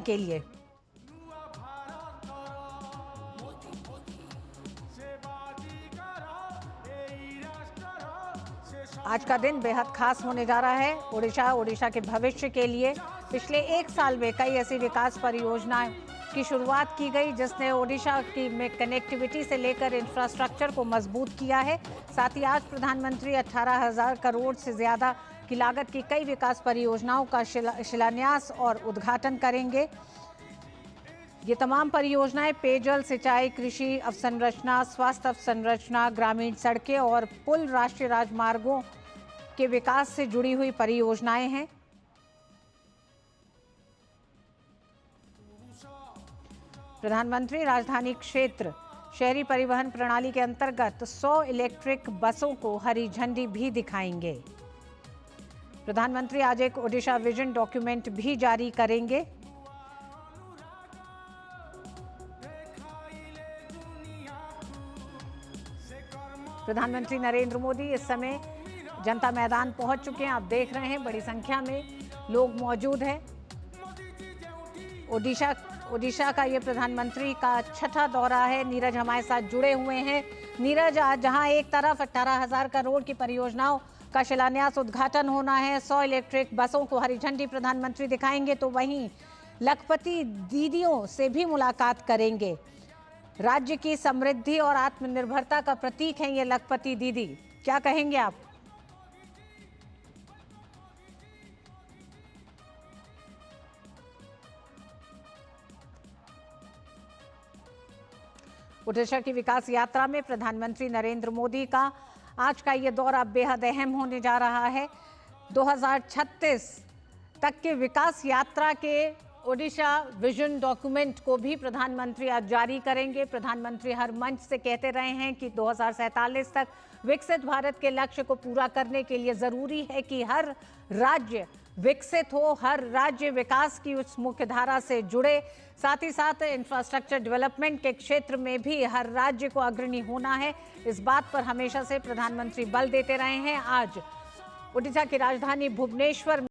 के लिए। आज का दिन बेहद खास होने जा रहा है ओडिशा के भविष्य के लिए। पिछले एक साल में कई ऐसी विकास परियोजनाएं की शुरुआत की गई जिसने ओडिशा की में कनेक्टिविटी से लेकर इंफ्रास्ट्रक्चर को मजबूत किया है। साथ ही आज प्रधानमंत्री 18,000 करोड़ से ज्यादा की लागत की कई विकास परियोजनाओं का शिलान्यास और उद्घाटन करेंगे। ये तमाम परियोजनाएं पेयजल, सिंचाई, कृषि अवसंरचना, स्वास्थ्य अवसंरचना, ग्रामीण सड़कें और पुल, राष्ट्रीय राजमार्गों के विकास से जुड़ी हुई परियोजनाएं हैं। प्रधानमंत्री राजधानी क्षेत्र शहरी परिवहन प्रणाली के अंतर्गत 100 इलेक्ट्रिक बसों को हरी झंडी भी दिखाएंगे। प्रधानमंत्री आज एक ओडिशा विजन डॉक्यूमेंट भी जारी करेंगे। प्रधानमंत्री नरेंद्र मोदी इस समय जनता मैदान पहुंच चुके हैं। आप देख रहे हैं बड़ी संख्या में लोग मौजूद हैं। ओडिशा का ये प्रधानमंत्री का छठा दौरा है। नीरज हमारे साथ जुड़े हुए हैं। नीरज, आज जहां एक तरफ 18,000 करोड़ की परियोजनाओं का शिलान्यास उद्घाटन होना है, 100 इलेक्ट्रिक बसों को हरी झंडी प्रधानमंत्री दिखाएंगे, तो वहीं लखपति दीदियों से भी मुलाकात करेंगे। राज्य की समृद्धि और आत्मनिर्भरता का प्रतीक है ये लखपति दीदी, क्या कहेंगे आप? ओडिशा की विकास यात्रा में प्रधानमंत्री नरेंद्र मोदी का आज का ये दौरा बेहद अहम होने जा रहा है। 2036 तक के विकास यात्रा के ओडिशा विजन डॉक्यूमेंट को भी प्रधानमंत्री आज जारी करेंगे। प्रधानमंत्री हर मंच से कहते रहे हैं कि 2047 तक विकसित भारत के लक्ष्य को पूरा करने के लिए जरूरी है कि हर राज्य विकसित हो, हर राज्य विकास की उस मुख्य धारा से जुड़े। साथ ही साथ इंफ्रास्ट्रक्चर डेवलपमेंट के क्षेत्र में भी हर राज्य को अग्रणी होना है। इस बात पर हमेशा से प्रधानमंत्री बल देते रहे हैं। आज ओडिशा की राजधानी भुवनेश्वर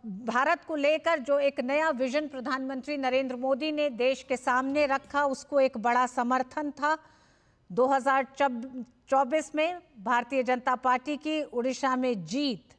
भारत को लेकर जो एक नया विजन प्रधानमंत्री नरेंद्र मोदी ने देश के सामने रखा, उसको एक बड़ा समर्थन था। 2024 में भारतीय जनता पार्टी की ओडिशा में जीत।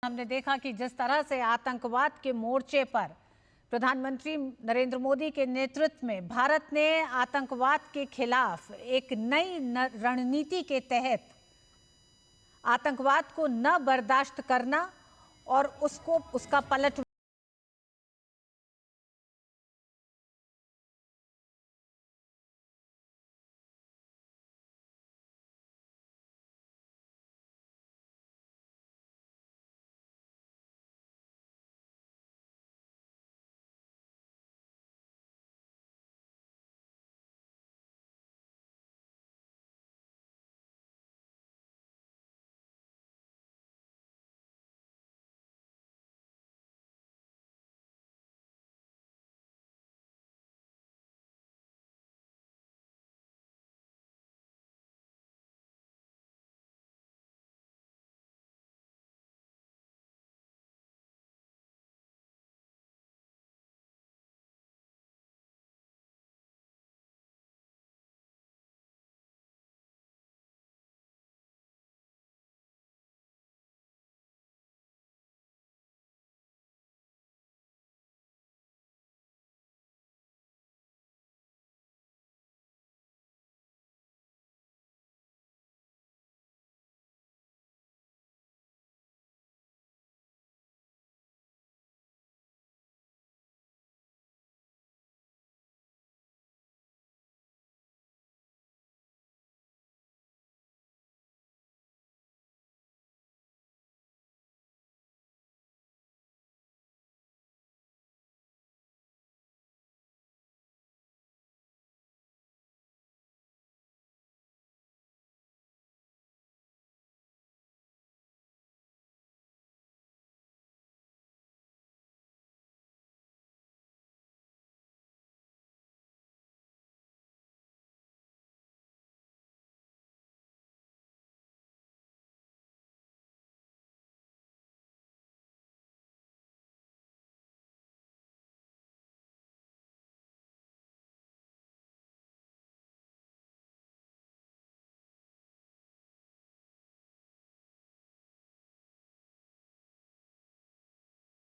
हमने देखा कि जिस तरह से आतंकवाद के मोर्चे पर प्रधानमंत्री नरेंद्र मोदी के नेतृत्व में भारत ने आतंकवाद के खिलाफ एक नई रणनीति के तहत आतंकवाद को न बर्दाश्त करना और उसका पलट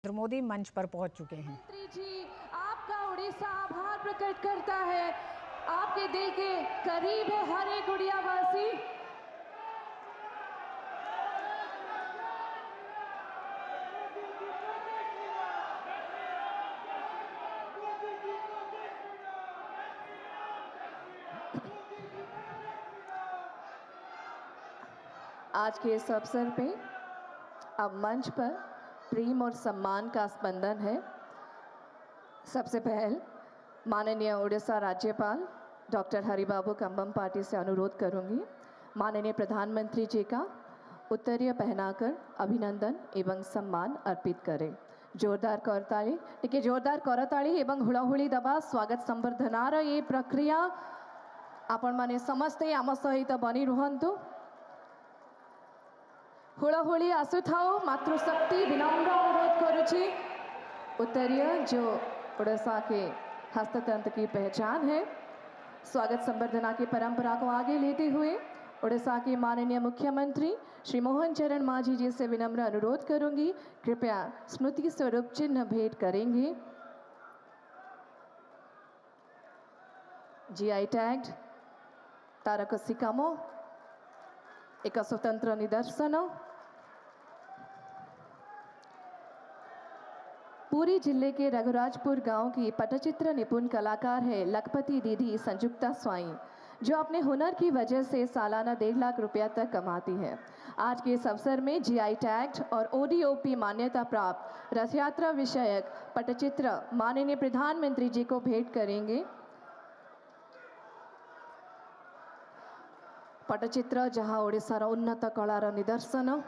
नरेंद्र मोदी मंच पर पहुंच चुके हैं। मंत्री जी, आपका उड़ीसा आभार प्रकट करता है। आपके दिल के करीब है हर एक उड़ियावासी। आज के इस अवसर पे अब मंच पर प्रेम और सम्मान का स्पंदन है। सबसे पहले माननीय उड़ीसा राज्यपाल डॉक्टर हरिबाबू कंबम-पार्टी से अनुरोध करूंगी, माननीय प्रधानमंत्री जी का उत्तरीय पहनाकर अभिनंदन एवं सम्मान अर्पित करें। जोरदार करताली, टिके जोरदार करताली एवं हुड़ाहुड़ी दबा स्वागत संवर्धनार ये प्रक्रिया आपण माने समस्ते आम सहित बनी रुहंतु। हुड़ाहुड़ी आसुथाओ, मातृशक्ति विनम्र अनुरोध करुछि। उत्तरीय जो उड़ीसा के हस्ततंत्र की पहचान है, स्वागत संवर्धना की परंपरा को आगे लेते हुए उड़ीसा के माननीय मुख्यमंत्री श्री मोहन चरण मांझी जी से विनम्र अनुरोध करूंगी, कृपया स्मृति स्वरूप चिन्ह भेंट करेंगे। जीआई टैग्ड तारकसी कामो एक स्वतंत्र निदर्शन। पुरी जिले के रघुराजपुर गांव की पटचित्र निपुण कलाकार है लखपति दीदी संजुक्ता स्वाई, जो अपने हुनर की वजह से सालाना 1.5 लाख रुपया तक कमाती है। आज के इस अवसर में जीआई टैग्ड और ओडीओपी मान्यता प्राप्त रथ यात्रा विषयक पटचित्र माननीय प्रधानमंत्री जी को भेंट करेंगे। पटचित्र जहां ओडिशार उन्नत कलार निदर्शन,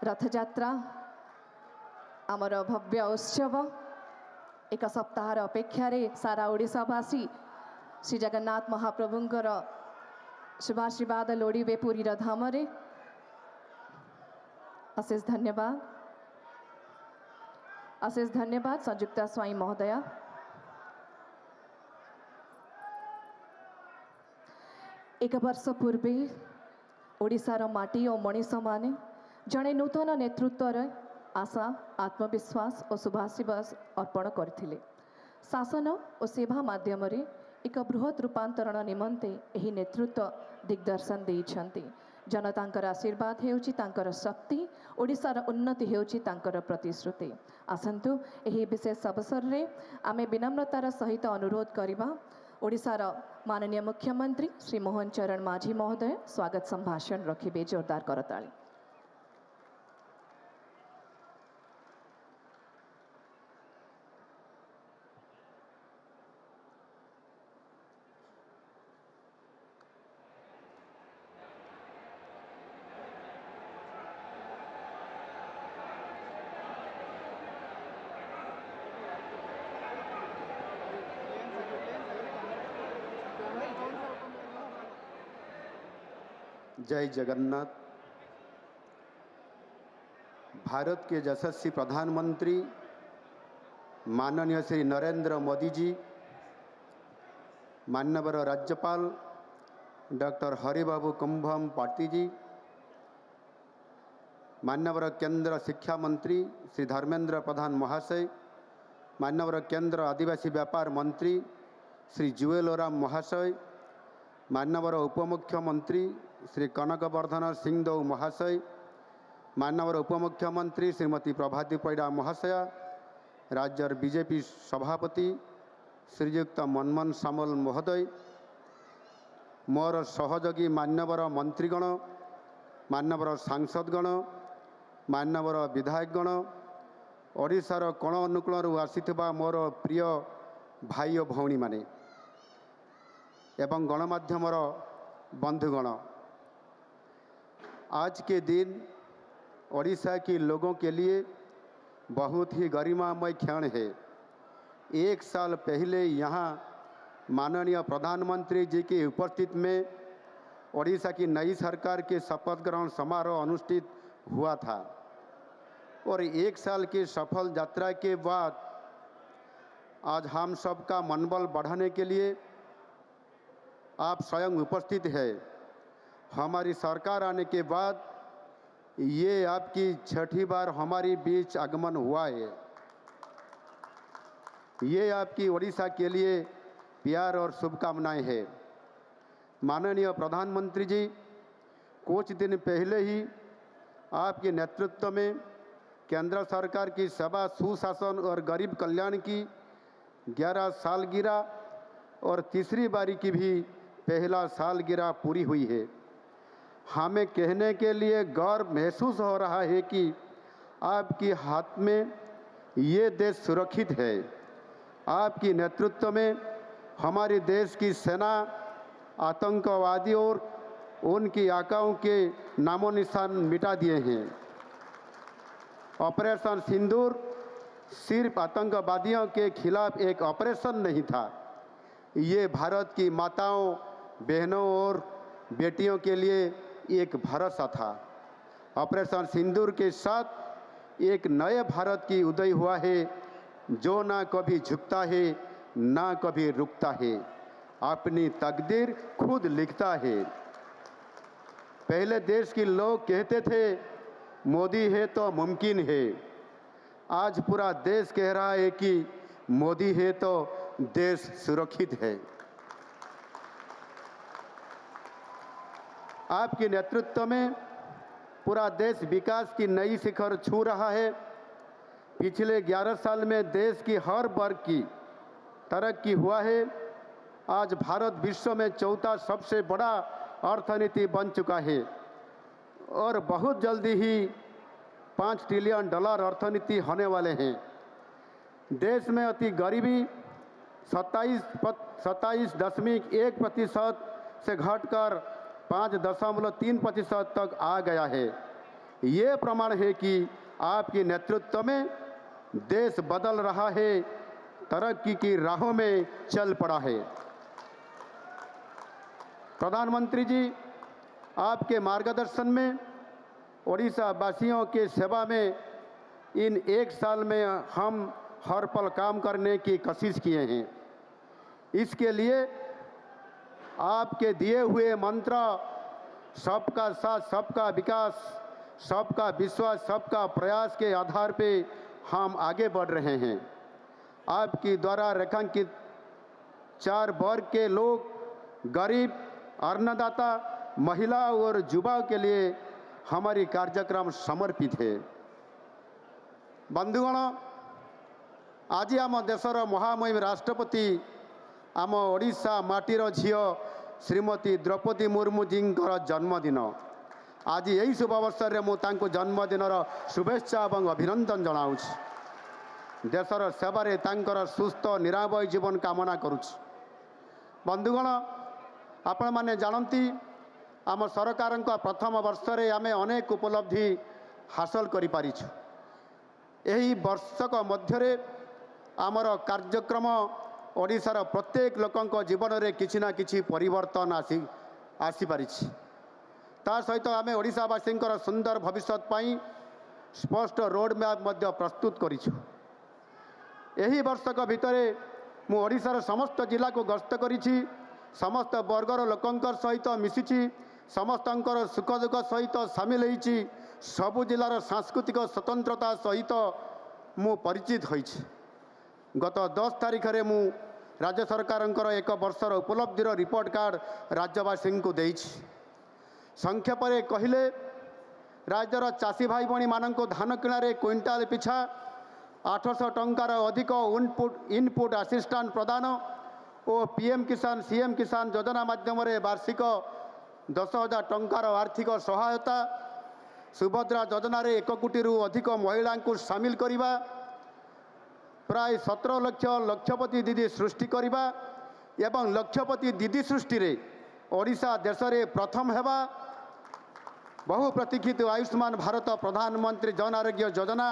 रथयात्रा आमर भव्य उत्सव, एक सप्ताहर अपेक्षार सारा ओडिशावासी श्री जगन्नाथ महाप्रभुंकर शुभाशीर्वाद लोड़े पुरी धामरे। अशेष धन्यवाद, अशेष धन्यवाद संजुक्ता स्वाई महोदया। एक वर्ष पूर्वे ओडिशार माटी और मनीष माने जड़े नूतन नेतृत्वर आशा, आत्मविश्वास और शुभाशीर्वाद अर्पण करथिले। शासन और सेवा माध्यम एक बृहत रूपांतरण निमंते एही नेतृत्व दिग्दर्शन देइछन्ति। जनतांकर आशीर्वाद हेउची तांकर शक्ति, ओडिशार उन्नति हेउची तांकर प्रतिश्रुति। आसंतु एही विशेष अवसर रे आमे विनम्रतार सहित अनुरोध करिबा ओडिशार माननीय मुख्यमंत्री श्री मोहन चरण मांझी महोदय स्वागत संभाषण रखिबे। जोरदार करताली। जय जगन्नाथ। भारत के यशस्वी प्रधानमंत्री माननीय श्री नरेंद्र मोदी जी, माननीय राज्यपाल डॉक्टर हरिबाबू कंबम-पार्टी जी, माननीय केंद्र शिक्षा मंत्री श्री धर्मेंद्र प्रधान महाशय, माननीय केंद्र आदिवासी व्यापार मंत्री श्री जुएल ओराम महाशय, माननीय उपमुख्यमंत्री श्री कनकवर्धन सिंहदेव महाशय, माननीय उपमुख्यमंत्री श्रीमती प्रभाती परिडा महाशया, राज्यर बीजेपी सभापति श्रीयुक्त मनमोहन सामल महोदय, मोर सहयोगी मान्यवर मंत्रीगण, मान्यवर सांसदगण, मान्यवर विधायकगण, ओडिशार कोण अनुकूल आसीथिबा मोर प्रिय भाई और भौणी माने एवं गणमाध्यमर बंधुगण, आज के दिन ओडिशा के लोगों के लिए बहुत ही गरिमामय क्षण है। एक साल पहले यहाँ माननीय प्रधानमंत्री जी की उपस्थिति में ओडिशा की नई सरकार के शपथ ग्रहण समारोह अनुष्ठित हुआ था और एक साल की सफल यात्रा के बाद आज हम सबका मनोबल बढ़ाने के लिए आप स्वयं उपस्थित है। हमारी सरकार आने के बाद ये आपकी छठी बार हमारी बीच आगमन हुआ है। ये आपकी ओडिशा के लिए प्यार और शुभकामनाएं हैं। माननीय प्रधानमंत्री जी, कुछ दिन पहले ही आपके नेतृत्व में केंद्र सरकार की सेवा, सुशासन और गरीब कल्याण की 11 सालगिरह और तीसरी बारी की भी पहला सालगिरह पूरी हुई है। हमें कहने के लिए गर्व महसूस हो रहा है कि आपके हाथ में ये देश सुरक्षित है। आपके नेतृत्व में हमारे देश की सेना आतंकवादियों और उनकी आकाओं के नामो निशान मिटा दिए हैं। ऑपरेशन सिंदूर सिर्फ आतंकवादियों के खिलाफ एक ऑपरेशन नहीं था, ये भारत की माताओं, बहनों और बेटियों के लिए एक भरोसा था। ऑपरेशन सिंदूर के साथ एक नए भारत की उदय हुआ है, जो ना कभी झुकता है ना कभी रुकता है, अपनी तकदीर खुद लिखता है। पहले देश के लोग कहते थे मोदी है तो मुमकिन है। आज पूरा देश कह रहा है कि मोदी है तो देश सुरक्षित है। आपके नेतृत्व में पूरा देश विकास की नई शिखर छू रहा है। पिछले 11 साल में देश की हर वर्ग की तरक्की हुआ है। आज भारत विश्व में चौथा सबसे बड़ा अर्थनीति बन चुका है और बहुत जल्दी ही $5 ट्रिलियन अर्थनीति होने वाले हैं। देश में अति गरीबी 27.1% से घटकर 5.3% तक आ गया है। ये प्रमाण है कि आपके नेतृत्व में देश बदल रहा है, तरक्की की राहों में चल पड़ा है। प्रधानमंत्री जी, आपके मार्गदर्शन में ओडिशा वासियों के सेवा में इन 1 साल में हम हर पल काम करने की कोशिश किए हैं। इसके लिए आपके दिए हुए मंत्र सबका साथ, सबका विकास, सबका विश्वास, सबका प्रयास के आधार पे हम आगे बढ़ रहे हैं। आपके द्वारा रेखांकित 4 वर्ग के लोग, गरीब, अन्नदाता, महिला और युवाओं के लिए हमारी कार्यक्रम समर्पित है। बंधुगण, आज आम देशर महामहिम राष्ट्रपति आम ओडिशा माटीर झियो श्रीमती द्रौपदी मुर्मू जी जन्मदिन। आज यही शुभ अवसर में मुझे जन्मदिनर शुभेच्छा और अभिनंदन जनाऊँ। देशर सेवारे तांकर सुस्थ निरामय जीवन कामना करुच्छ। बंधुगण, आपण माने जानती आम सरकार प्रथम वर्ष रे आमे अनेक उपलब्धि हासिल करि पारिछु। एही वर्षक मध्यरे आमर कार्यक्रम ओडिशार प्रत्येक लोकंक जीवन रे किछि ना किछि परिवर्तन आसी पारिछि। ता सहित आमे ओडिशावासींकर सुंदर भविष्यत पाई स्पष्ट रोड मैप मध्य प्रस्तुत करिछु। एही वर्षक भितरे मु ओडिशार समस्त जिला को गस्त करिछि, समस्त वर्गर लोकंकर सहित मिशिछि, समस्तंकर सुख दुख सहित सामिल होइछि, सबु जिलार सांस्कृतिक स्वतंत्रता सहित मु परिचित होइछि। गत 10 तारिख रे मु राज्य सरकारंकर 1 वर्षर उपलब्धिर रिपोर्ट कार्ड राज्यवासी को देइछि। संक्षेप रे कहिले राज्यर चाषी भाई भणी मानक धान किणारे क्विंटाल पिछा 800 टंकार अधिक इनपुट असिस्टेंट प्रदान और पीएम किसान सीएम किसान योजना माध्यम वार्षिक 10,000 टंकार आर्थिक सहायता, सुभद्रा योजना 1 कोटी अधिक महिला को सामिल करवा, प्राय 17 लाख लक्षपति दीदी सृष्टि करवा एवं लक्षपति दीदी सृष्टि रे ओडिशा देश रे प्रथम हेबा, बहु प्रतीक्षित आयुष्मान भारत प्रधानमंत्री जन आरोग्य योजना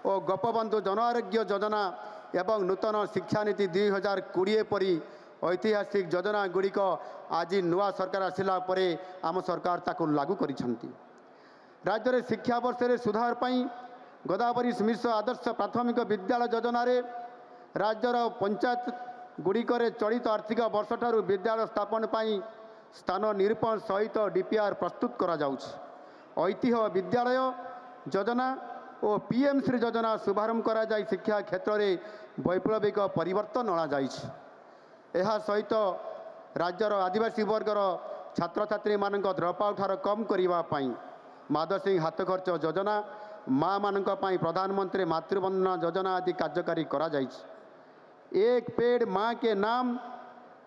और गोपबंधु जन आरोग्य योजना एवं नूतन शिक्षा नीति 2020 परी ऐतिहासिक योजना गुड़िक आज नुआ सरकार आसिला परे आम सरकार ताकू लागू करिसेंती। राज्य में शिक्षा वर्ष रे सुधार पाई गोदावरी मिश्र आदर्श प्राथमिक विद्यालय योजना रे राज्यर पंचायत गुड़िक चलित आर्थिक वर्ष ठारू विद्यालय स्थापन पाई स्थान निरूपण सहित डीपीआर प्रस्तुत करा जाउछ। ऐतिह्य विद्यालय योजना और पीएम श्री योजना शुभारंभ करा जाई शिक्षा क्षेत्र में वैप्लविक परिवर्तन अणाଯାଇଛି। यह सहित राज्यर आदिवासी वर्गर छात्र छात्री मानक ड्रप आउट हार कम करने माधव हाथ खर्च योजना माँ मानक प्रधानमंत्री मातृवंदना योजना आदि कार्यकारी करा जाइछि। एक पेड़ माँ के नाम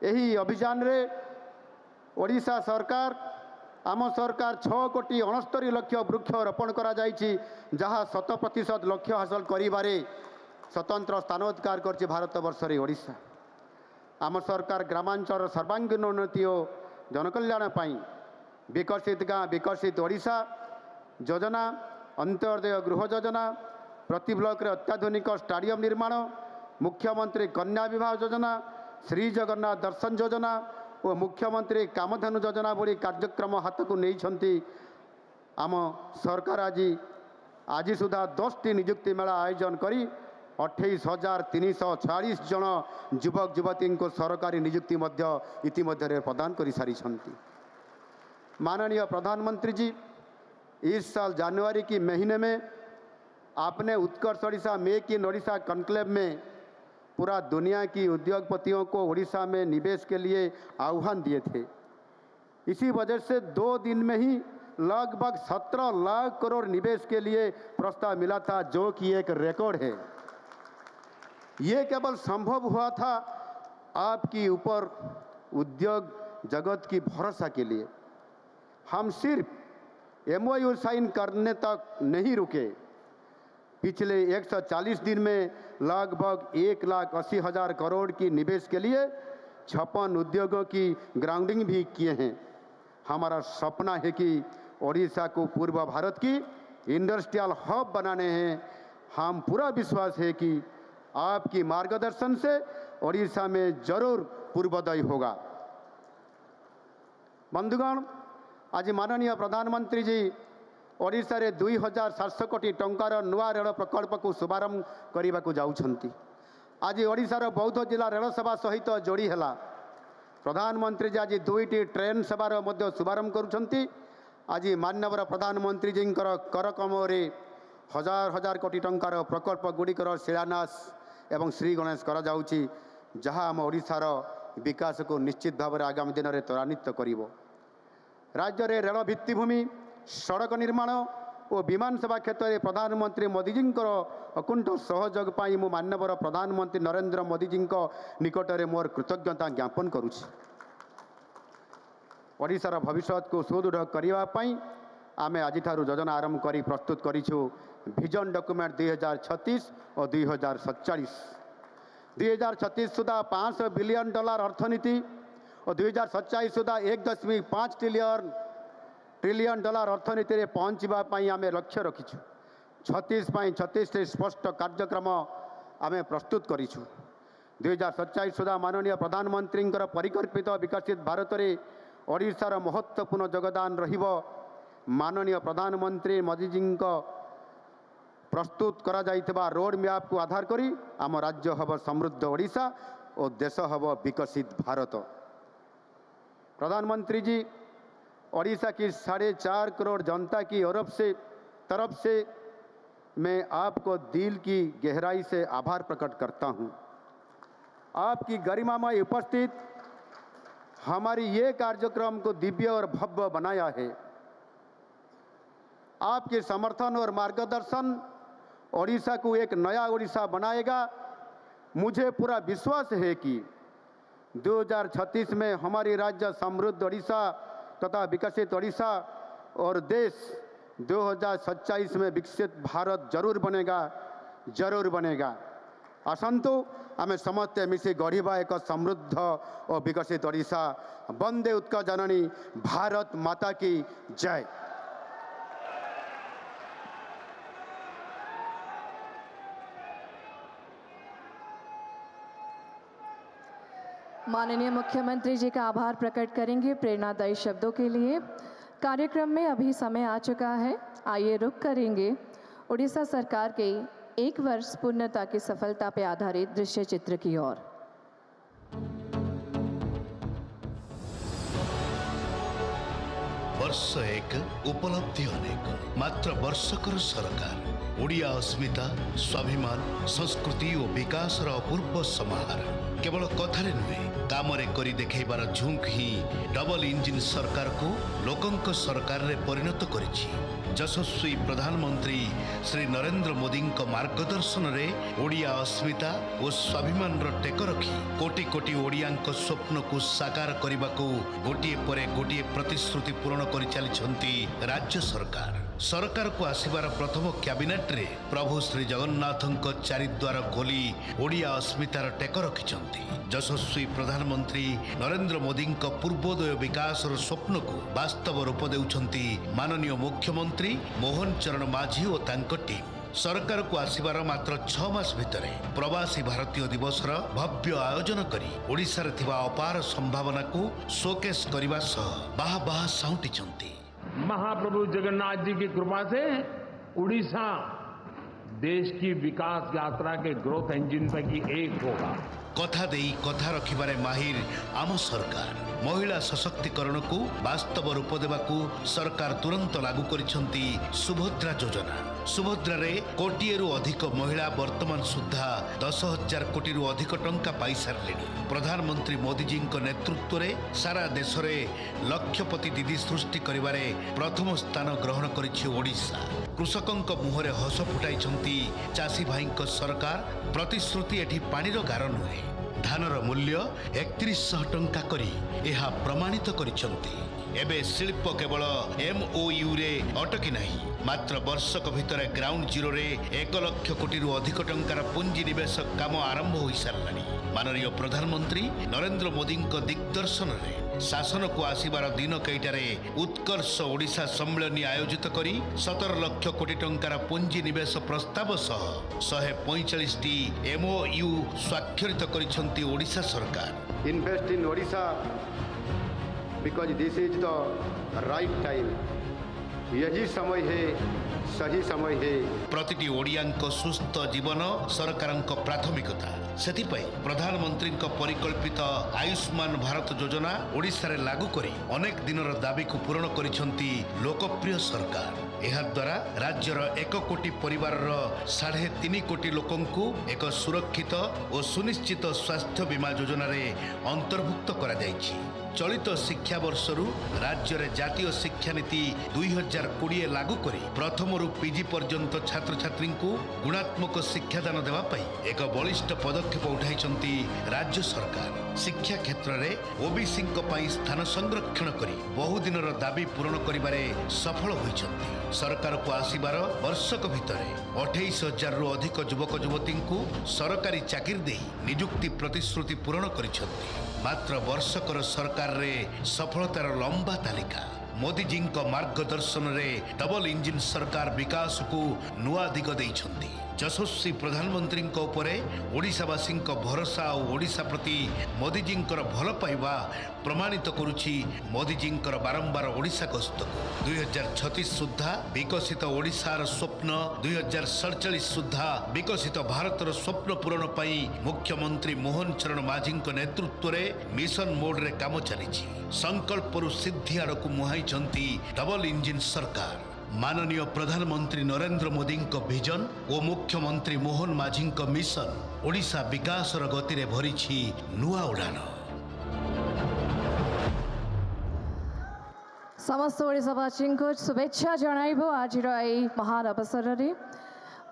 यही अभियान रे ओडिशा सरकार आम सरकार 6,69 लाख वृक्ष रोपण करा जाइछि, जहाँ 100% लक्ष्य हासिल करिबारे स्वतंत्र स्थान अधिकार करछि भारत वर्ष रे ओडिशा। आम सरकार ग्रामांचल सर्वांगीन उन्नति और जनकल्याण पाई विकसित गाँ विकसित ओडिशा योजना अंत्योदय गृह योजना प्रति ब्लॉक रे अत्याधुनिक स्टाडियम निर्माण मुख्यमंत्री कन्या विवाह योजना श्री जगन्नाथ दर्शन योजना और मुख्यमंत्री कामधेनु योजना भली कार्यक्रम हाथ को नहीं आम सरकार आज सुधा 10टी नियुक्ति मेला आयोजन करी 28,346 जन युवक युवती को सरकारी नियुक्ति इतिमध्य प्रदान कर सारी। माननीय प्रधानमंत्री जी, इस साल जनवरी की महीने में आपने Utkarsh Odisha make in Odisha conclave में पूरा दुनिया की उद्योगपतियों को ओडिशा में निवेश के लिए आह्वान दिए थे। इसी वजह से 2 दिन में ही लगभग 17 लाख करोड़ निवेश के लिए प्रस्ताव मिला था, जो कि एक रिकॉर्ड है। ये केवल संभव हुआ था आपकी ऊपर उद्योग जगत की भरोसा के लिए। हम सिर्फ MOU साइन करने तक नहीं रुके, पिछले 140 दिन में लगभग 1,80,000 करोड़ की निवेश के लिए 56 उद्योगों की ग्राउंडिंग भी किए हैं। हमारा सपना है कि ओडिशा को पूर्व भारत की इंडस्ट्रियल हब बनाने हैं। हम पूरा विश्वास है कि आपकी मार्गदर्शन से ओडिशा में जरूर पूर्वोदय होगा। बंधुगण, आज माननीय प्रधानमंत्री जी ओडिशा रे 2,700 कोटी टंकार नुआ रेल प्रकल्प को शुभारंभ करने को जाउछंती। आज ओडिशार बौद्ध जिला रेल सेवा सहित जोड़ी है। प्रधानमंत्री जी आज 2टी ट्रेन सेवार मध्य शुभारंभ करुछंती। आज माननीय प्रधानमंत्री जी कर कमरे हजार कोटी टंकार प्रकल्प गुड़िकर शिलान्यास एवं श्री गणेश करा जाउची, जहाँ आम ओडिशार विकास को निश्चित भाव में आगामी दिन में त्वरान्वित करिवो। राज्य रे रेल भित्तिभूमि सड़क निर्माण और विमान सेवा क्षेत्र में प्रधानमंत्री मोदी जी अकुंठ सहयोग पाई मु माननीय प्रधानमंत्री नरेंद्र मोदी जी निकट में मोर कृतज्ञता ज्ञापन करुछि। ओडिशार भविष्य को सुदृढ़ करने आमे आज योजना आरंभ कर प्रस्तुत करिछु विजन डॉक्यूमेंट 2036 और 2047। 2036 सुधा $500 बिलियन अर्थनीति और 2047 सुधा $1.5 ट्रिलियन अर्थनीति में पहुँचवाई आम लक्ष्य रखीछु। 36 स्पष्ट कार्यक्रम आम प्रस्तुत करिछु। 2047 सुधा माननीय प्रधानमंत्री परिकल्पित विकसित भारत में ओडिशार महत्वपूर्ण योगदान रहिबो। माननीय प्रधानमंत्री मोदी जी प्रस्तुत करा जाइथिबा रोड मैप को आधार करी आम राज्य हब समृद्ध ओडिशा और देश हब विकसित भारत। प्रधानमंत्री जी, ओडिशा की 4.5 करोड़ जनता की तरफ से मैं आपको दिल की गहराई से आभार प्रकट करता हूं। आपकी गरिमामय उपस्थित हमारी ये कार्यक्रम को दिव्य और भव्य बनाया है। आपके समर्थन और मार्गदर्शन ओडिशा को एक नया ओडिशा बनाएगा। मुझे पूरा विश्वास है कि 2036 में हमारी राज्य समृद्ध ओडिशा तथा विकसित ओडिशा और देश 2047 में विकसित भारत जरूर बनेगा। आसंतु आमे समस्ते मिसी गढ़िबा एक समृद्ध और विकसित ओडिशा। वंदे उत्कल जननी भारत माता की जय। माननीय मुख्यमंत्री जी का आभार प्रकट करेंगे प्रेरणादायी शब्दों के लिए। कार्यक्रम में अभी समय आ चुका है, आइए रुख करेंगे उड़ीसा सरकार के 1 वर्ष पूर्णता की सफलता पर आधारित दृश्य चित्र की ओर। वर्ष एक उपलब्धि अनेक मात्र वर्षकर सरकार ओडिया अस्मिता स्वाभिमान संस्कृति और विकास अपूर्व समाहार केवल कथारे नुहे कामरे करी देखैबार झुंक ही डबल इंजिन सरकार को लोकंक सरकार रे परिणत करिछि। यशस्वी प्रधानमंत्री श्री नरेंद्र मोदी मार्गदर्शन रे ओडिया अस्मिता और स्वाभिमान टेक रखी कोटि कोटि ओडियांक स्वप्न को साकार करने को गोटे परे गोटे प्रतिश्रुति पूरण कर चली राज्य सरकार। सरकार को आसबार प्रथम कैबिनेट रे प्रभु श्री जगन्नाथ चारिद्वार खोली ओडिया अस्मितार टेक रखिछंती। यशस्वी प्रधानमंत्री नरेंद्र मोदी पूर्वोदय विकास स्वप्न को वास्तव रूप देउछंती माननीय मुख्यमंत्री मोहन चरण माझी और तांको टीम। सरकार को आसबार मात्र 6 मास भितर प्रवासी भारतीय दिवस भव्य आयोजन करी ओडिशा रे थिबा अपार संभावना को शोकेस करने बाह बाह साउंटिछंती। महाप्रभु जगन्नाथ जी की कृपा से उड़ीसा देश की विकास यात्रा के ग्रोथ इंजन पैकी एक होगा। कथा देई कथा रखिबारे माहिर आम सरकार महिला सशक्तिकरण को वास्तव रूप देवाकू सरकार तुरंत लागू करिसंती सुभद्रा योजना। सुभद्रा रे कोटिएरु अधिक महिला वर्तमान सुधा 10,000 कोटी अधिक टंका पाई सारलेनी। प्रधानमंत्री मोदी जी नेतृत्व रे सारा देश रे लक्षपति दीदी सृष्टि करिबारे प्रथम स्थान ग्रहण करिछि ओडिशा। कृषकंक मुहरे हस फुटाइछंती चासी भाईंक सरकार। प्रतिश्रुति एठी पानीर गार नुहे धानर मूल्य 3100 टंका करी यह प्रमाणित करिछंती। एबे शिल्प केवल MOU रे अटकी नहीं मात्र वर्षक भितर ग्राउंड जीरो रे 1 लाख कोटी अधिक टंकार पुंजी निवेश काम आरंभ हो सारानी। माननीय प्रधानमंत्री नरेंद्र मोदी दिग्दर्शन रे शासन को आसबार दिन कईटारे उत्कर्ष ओडिशा सम्मेलन आयोजित करी 17 लाख कोटी टंकार पुंजी निवेश प्रस्ताव सह 145 टी MOU स्वाक्षरित करिसंती ओडिशा सरकार। Invest in Odisha because this is the right time. यही समय है, सही समय है। प्रतिटी ओडियांक सुस्थ जीवन सरकारंक प्राथमिकता। सेतिपई प्रधानमंत्री परिकल्पित आयुष्मान भारत योजना ओडिशा रे लागू करी अनेक दिनर दाबी को पूर्ण करिसंती लोकप्रिय सरकार। एहा द्वारा राज्यर 1 कोटी परिवार 3.5 कोटी लोकंकु एक सुरक्षित और सुनिश्चित स्वास्थ्य बीमा योजना रे अंतर्भुक्त करा जायछि। चलित शिक्षा वर्षरु राज्य रे जातीय शिक्षा नीति 2020 लागू करी प्रथम रु PG पर्यंत छात्र छात्री को गुणात्मक शिक्षादान देवा पई एक बलिष्ठ पदक्षेप उठाइछंती राज्य सरकार। शिक्षा क्षेत्र रे ओबीसी पई स्थान संरक्षण करी बहुदिनर दाबी पूर्ण करिबारे सफल होइछंती। सरकार को आसीबार वर्षक भितरे 28,000 रु अधिक युवक युवती को सरकारी चाकरी दे नियुक्ति प्रतिश्रुति पूर्ण करिछंती। मात्र वर्षकर सरकार रे सफलतार लंबा तालिका। मोदी जी मार्गदर्शन रे डबल इंजिन सरकार विकास को नुआ दिग देइछंती। यशस्वी प्रधानमंत्री ओडिशावासी भरोसा और ओडिशा प्रति मोदी जी भल पाइबा प्रमाणित करुछि। मोदी जी बारंबार ओडिशा गस्त को 2036 सुधा विकसित ओडिशार स्वप्न 2047 सुधा विकसित भारतर स्वप्न पूरण पाई मुख्यमंत्री मोहन चरण माझी नेतृत्व रे मिशन मोड रे काम चली। संकल्परु सिद्धि आड़ को मुहाइछंती डबल इंजिन सरकार। माननीय प्रधानमंत्री नरेंद्र मोदी विजन और मुख्यमंत्री मोहन माझी मिशन ओडिशा विकास गति रे भरिछि नुआ उड़ान। समस्त ओडिशावासी को शुभेच्छा जणाइबो। आज महान अवसर रे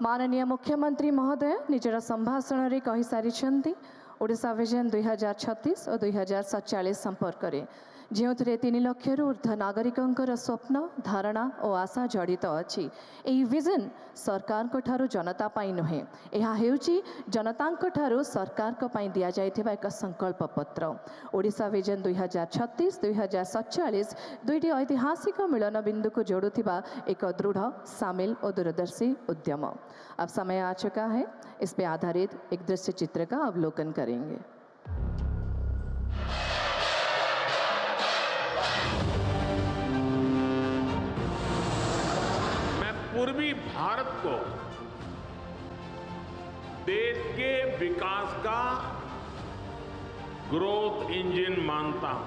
माननीय मुख्यमंत्री महोदय निजर संभाषण रे कहि सारिछंती ओडिशा विजन 2036 और 2047 संपर्क रे जो 3 लाख ऊर्ध्व नागरिकों स्वप्न धारणा और आशा जड़ित अच्छी। यही विजन सरकार को ठारू जनता पाई नुहे, यह हेउची जनता ठारू सरकार को पाई दिया जाइथिबा एक संकल्प पत्र। ओडिशा विजन 2036-2047 दुईटी ऐतिहासिक मिलन बिंदु को जोड़ुथिबा एक दृढ़ सामिल और दूरदर्शी उद्यम। अब समय आ चुका है, इस पे आधारित एक दृश्य चित्र का अवलोकन करेंगे। पूर्वी भारत को देश के विकास का ग्रोथ इंजन मानता हूं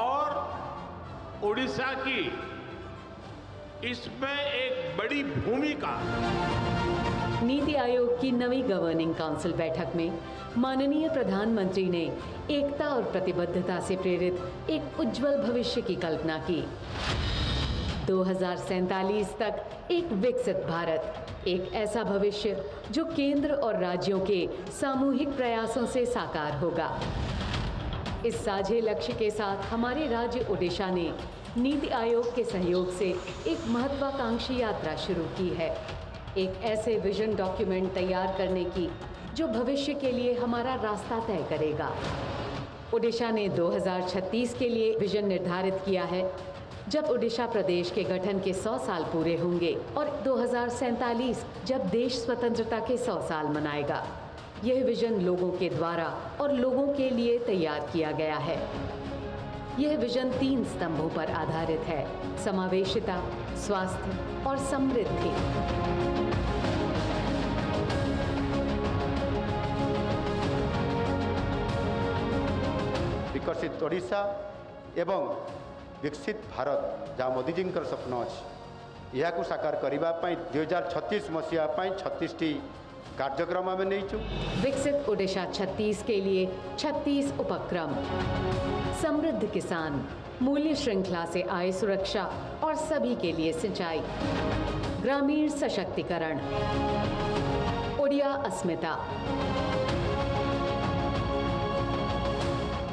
और ओडिशा की इसमें एक बड़ी भूमिका। नीति आयोग की नवी गवर्निंग काउंसिल बैठक में माननीय प्रधानमंत्री ने एकता और प्रतिबद्धता से प्रेरित एक उज्जवल भविष्य की कल्पना की। 2047 तक एक विकसित भारत, एक ऐसा भविष्य जो केंद्र और राज्यों के सामूहिक प्रयासों से साकार होगा। इस साझे लक्ष्य के साथ हमारे राज्य ओडिशा ने नीति आयोग के सहयोग से एक महत्वाकांक्षी यात्रा शुरू की है, एक ऐसे विजन डॉक्यूमेंट तैयार करने की जो भविष्य के लिए हमारा रास्ता तय करेगा। ओडिशा ने 2036 के लिए विजन निर्धारित किया है, जब ओडिशा प्रदेश के गठन के 100 साल पूरे होंगे, और 2047 जब देश स्वतंत्रता के 100 साल मनाएगा। यह विजन लोगों के द्वारा और लोगों के लिए तैयार किया गया है। यह विजन 3 स्तंभों पर आधारित है: समावेशिता, स्वास्थ्य और समृद्धि। विकसित ओडिशा एवं विकसित भारत जहाँ मोदीजी स्वप्न अच्छी यह साकार करने 2036 मसीहा 36टी कार्यक्रम आम नहीं। विकसित ओडिशा 36 के लिए 36 उपक्रम। समृद्ध किसान, मूल्य श्रृंखला से आय सुरक्षा और सभी के लिए सिंचाई, ग्रामीण सशक्तिकरण, ओडिया अस्मिता,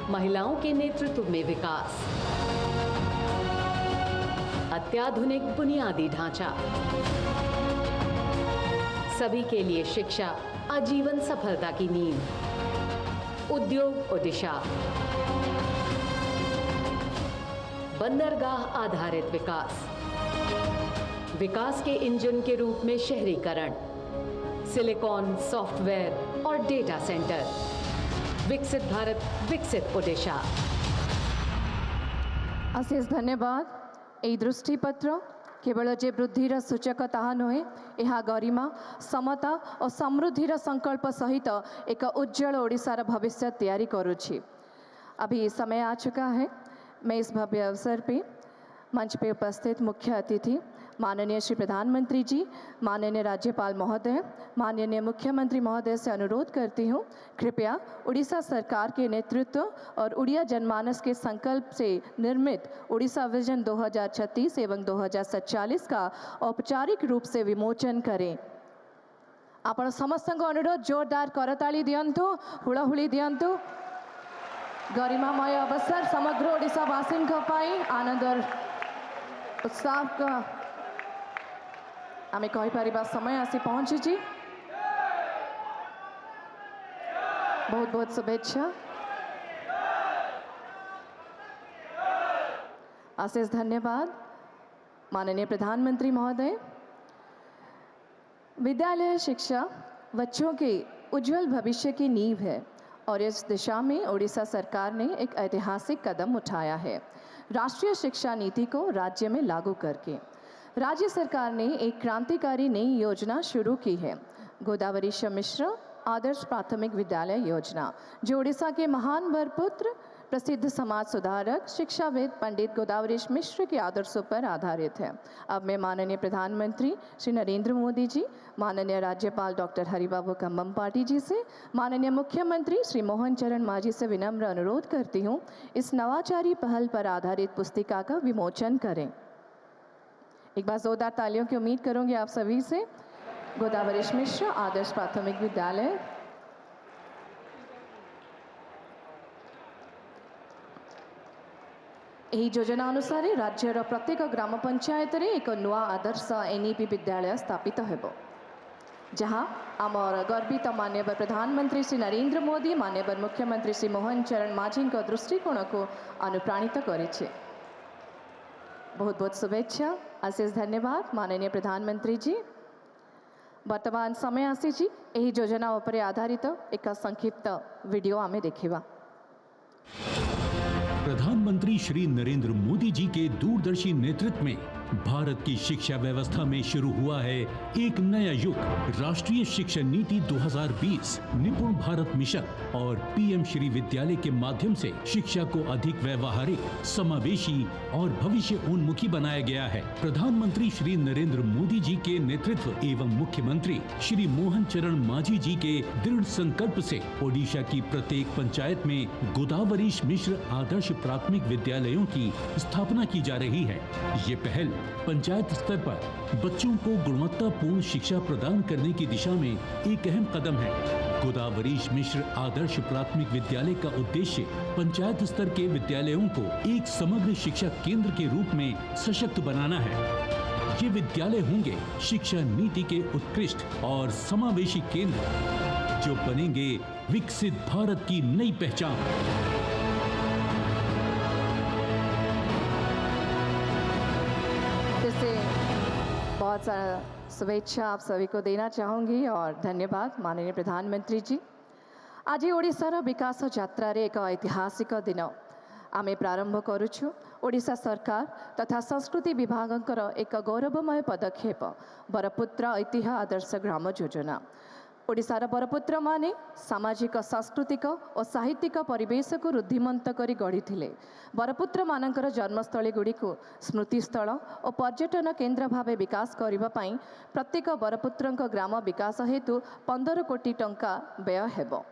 महिलाओं के नेतृत्व में विकास, अत्याधुनिक बुनियादी ढांचा, सभी के लिए शिक्षा, आजीवन सफलता की नींव, उद्योग ओडिशा, बंदरगाह आधारित विकास, विकास के इंजन के रूप में शहरीकरण, सिलिकॉन, सॉफ्टवेयर और डेटा सेंटर। विकसित भारत, विकसित ओडिशा। अशेष धन्यवाद। यह दृष्टिपत्र केवल जे वृद्धिर सूचक ताहा नुहे, यह गरिमा, समता और समृद्धिर संकल्प सहित एक उज्जवल ओडिशार भविष्य तैयारी करुछि। अभी समय आ चुका है। मैं इस भव्य अवसर पे मंच पे उपस्थित मुख्य अतिथि माननीय श्री प्रधानमंत्री जी, माननीय राज्यपाल महोदय, माननीय मुख्यमंत्री महोदय से अनुरोध करती हूँ, कृपया उड़ीसा सरकार के नेतृत्व और उड़िया जनमानस के संकल्प से निर्मित उड़ीसा विजन 2036 एवं 2047 का औपचारिक रूप से विमोचन करें। आपण समस्त अनुरोध जोरदार करताली दियंतु, हुड़ाहुड़ी दियंतु। गरिमामय अवसर समग्र ओडिशावासी आनंद और उत्साह का आमे कहीपर समय आसी पहुँची। बहुत बहुत शुभेच्छा। अशेष धन्यवाद माननीय प्रधानमंत्री महोदय। विद्यालय शिक्षा बच्चों के उज्जवल भविष्य की नींव है और इस दिशा में ओडिशा सरकार ने एक ऐतिहासिक कदम उठाया है। राष्ट्रीय शिक्षा नीति को राज्य में लागू करके राज्य सरकार ने एक क्रांतिकारी नई योजना शुरू की है, गोदावरी मिश्र आदर्श प्राथमिक विद्यालय योजना, जो ओडिशा के महान वरपुत्र प्रसिद्ध समाज सुधारक शिक्षाविद पंडित गोदावरी मिश्र के आदर्शों पर आधारित है। अब मैं माननीय प्रधानमंत्री श्री नरेंद्र मोदी जी, माननीय राज्यपाल डॉक्टर हरिबाबू कंबमपाटी जी से, माननीय मुख्यमंत्री श्री मोहन चरण मांझी से विनम्र अनुरोध करती हूँ, इस नवाचारी पहल पर आधारित पुस्तिका का विमोचन करें। एक बार जोरदार तालियों की उम्मीद करूँगी आप सभी से। गोदावरी मिश्र आदर्श प्राथमिक विद्यालय। यही योजना अनुसार राज्यर प्रत्येक ग्राम पंचायत रे एक नुआ आदर्श एनईपी विद्यालय स्थापित हेबो, जहाँ आमर गर्वित माननीय प्रधानमंत्री श्री नरेंद्र मोदी, माननीय मुख्यमंत्री श्री मोहन चरण मांझी दृष्टिकोण को अनुप्राणित करिछे। बहुत बहुत शुभेच्छा। अशेष धन्यवाद माननीय प्रधानमंत्री जी। वर्तमान समय आसी जी यही योजना उपरे आधारित एक संक्षिप्त वीडियो आमे देखिबा। प्रधानमंत्री श्री नरेंद्र मोदी जी के दूरदर्शी नेतृत्व में भारत की शिक्षा व्यवस्था में शुरू हुआ है एक नया युग। राष्ट्रीय शिक्षा नीति 2020, निपुण भारत मिशन और पीएम श्री विद्यालय के माध्यम से शिक्षा को अधिक व्यवहारिक, समावेशी और भविष्य उन्मुखी बनाया गया है। प्रधानमंत्री श्री नरेंद्र मोदी जी के नेतृत्व एवं मुख्यमंत्री श्री मोहन चरण मांझी जी के दृढ़ संकल्प से ओडिशा की प्रत्येक पंचायत में गोदावरीश मिश्र आदर्श प्राथमिक विद्यालयों की स्थापना की जा रही है। ये पहल पंचायत स्तर पर बच्चों को गुणवत्तापूर्ण शिक्षा प्रदान करने की दिशा में एक अहम कदम है। गोदावरीश मिश्र आदर्श प्राथमिक विद्यालय का उद्देश्य पंचायत स्तर के विद्यालयों को एक समग्र शिक्षा केंद्र के रूप में सशक्त बनाना है। ये विद्यालय होंगे शिक्षा नीति के उत्कृष्ट और समावेशी केंद्र, जो बनेंगे विकसित भारत की नई पहचान। फिर से बहुत सारा शुभेच्छा आप सभी को देना चाहूँगी और धन्यवाद माननीय प्रधानमंत्री जी। आज ओडिशार विकास यात्रार एक ऐतिहासिक दिन आमे प्रारंभ करुछु। ओडिशा सरकार तथा संस्कृति विभागकर एक गौरवमय पदक्षेप बरपुत्र ऐतिह्य आदर्श ग्राम योजना। ओडिशार बरपुत्र माने सामाजिक, सांस्कृतिक और साहित्यिक परिवेश को रुद्धिमंत करी गढ़ी। बरपुत्र मानकर जन्मस्थली गुड़ी को स्मृतिस्थल और पर्यटन केन्द्र भावे विकास करने पाई प्रत्येक बरपुत्र ग्राम विकास हेतु 15 कोटी टंका व्यय हेबो।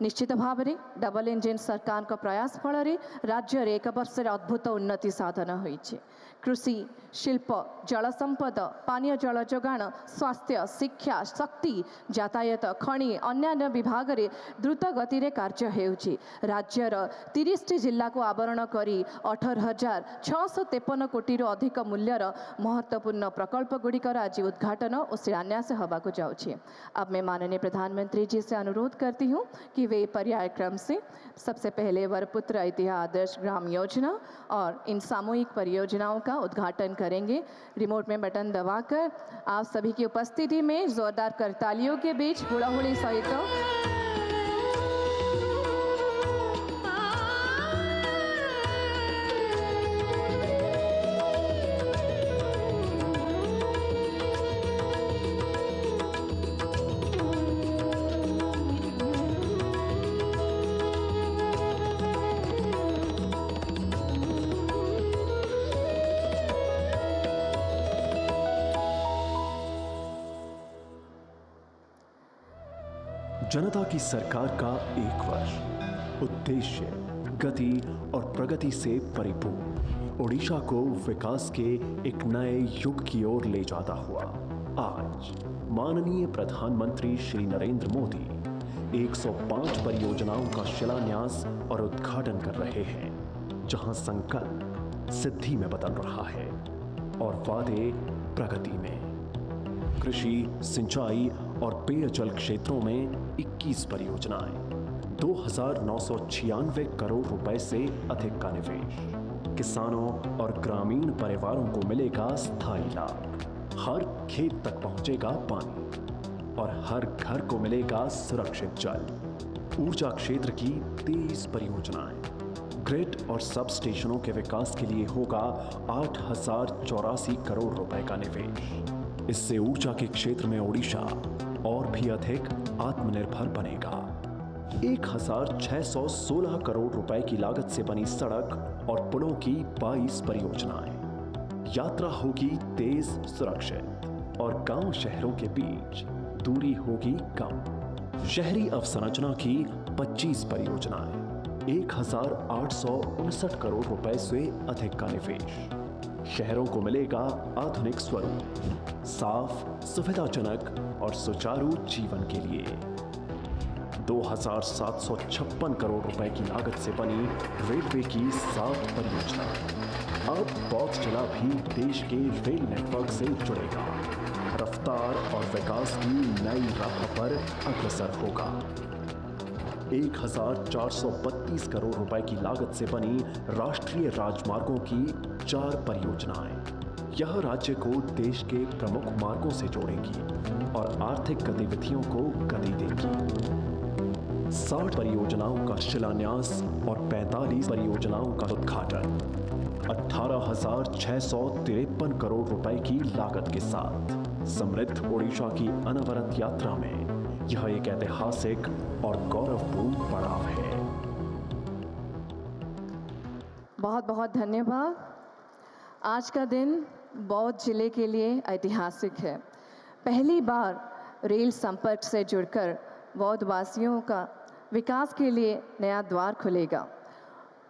निश्चित भाव में डबल इंजिन सरकार का प्रयास फल राज्य में एक वर्ष अद्भुत उन्नति साधन होइछि। कृषि, शिल्प, जल संपद, पानीय जल जोगाण, स्वास्थ्य, शिक्षा, शक्ति, यातायात, खनि अन्य विभाग में द्रुत गति रे कार्य हेउछि। राज्यर 30 जिला को आवरण करी 18,653 कोटी अधिक मूल्यर महत्वपूर्ण प्रकल्प गुड़िकर आज उद्घाटन और शिलान्यास होगाकू जाउछि। अब मैं माननीय प्रधानमंत्री जी से अनुरोध करती हूँ कि वे पर्यायक्रम से सबसे पहले वरपुत्र ऐतिह्य आदर्श ग्राम योजना और इन सामूहिक परियोजनाओं का उद्घाटन करेंगे। रिमोट में बटन दबाकर आप सभी की उपस्थिति में जोरदार करतालियों के बीच हुड़ाहुड़ी सहित जनता की सरकार का एक वर्ष, उद्देश्य, गति और प्रगति से परिपूर्ण ओडिशा को विकास के एक नए युग की ओर ले जाता हुआ आज माननीय प्रधानमंत्री श्री नरेंद्र मोदी 105 परियोजनाओं का शिलान्यास और उद्घाटन कर रहे हैं, जहां संकल्प सिद्धि में बदल रहा है और वादे प्रगति में। कृषि, सिंचाई और पेयजल क्षेत्रों में 21 परियोजनाएं, 2,996 करोड़ रुपए से अधिक का निवेश। किसानों और ग्रामीण परिवारों को मिलेगा स्थायी लाभ। हर खेत तक पहुंचेगा पानी और हर घर को मिलेगा सुरक्षित जल। ऊर्जा क्षेत्र की 23 परियोजनाएं। ग्रिड और सब स्टेशनों के विकास के लिए होगा 8,084 करोड़ रुपए का निवेश। इससे ऊर्जा के क्षेत्र में ओडिशा और भी अधिक आत्मनिर्भर बनेगा। 1,616 करोड़ रुपए की लागत से बनी सड़क और पुलों की 22 परियोजनाएं। यात्रा होगी तेज, सुरक्षित और गांव शहरों के बीच दूरी होगी कम। शहरी अवसंरचना की 25 परियोजनाएं, 1,859 करोड़ रुपए से अधिक का निवेश। शहरों को मिलेगा आधुनिक स्वरूप, साफ, सुविधाजनक और सुचारू जीवन के लिए। 2,756 करोड़ रुपए की लागत से बनी रेलवे की 7 परियोजना। अब बौद्धजला भी देश के रेल नेटवर्क से जुड़ेगा, रफ्तार और विकास की नई राह पर अग्रसर होगा। 1,432 करोड़ रुपए की लागत से बनी राष्ट्रीय राजमार्गों की 4 परियोजनाएं। यह राज्य को देश के प्रमुख मार्गों से जोड़ेगी और आर्थिक गतिविधियों को गति देगी। 60 परियोजनाओं का शिलान्यास और 45 परियोजनाओं का उद्घाटन। 18,653 करोड़ रुपए की लागत के साथ समृद्ध ओडिशा की अनवरत यात्रा में यह एक ऐतिहासिक और गौरवपूर्ण पड़ाव है। बहुत बहुत धन्यवाद। आज का दिन बौद्ध जिले के लिए ऐतिहासिक है। पहली बार रेल संपर्क से जुड़कर बौद्ध वासियों का विकास के लिए नया द्वार खुलेगा।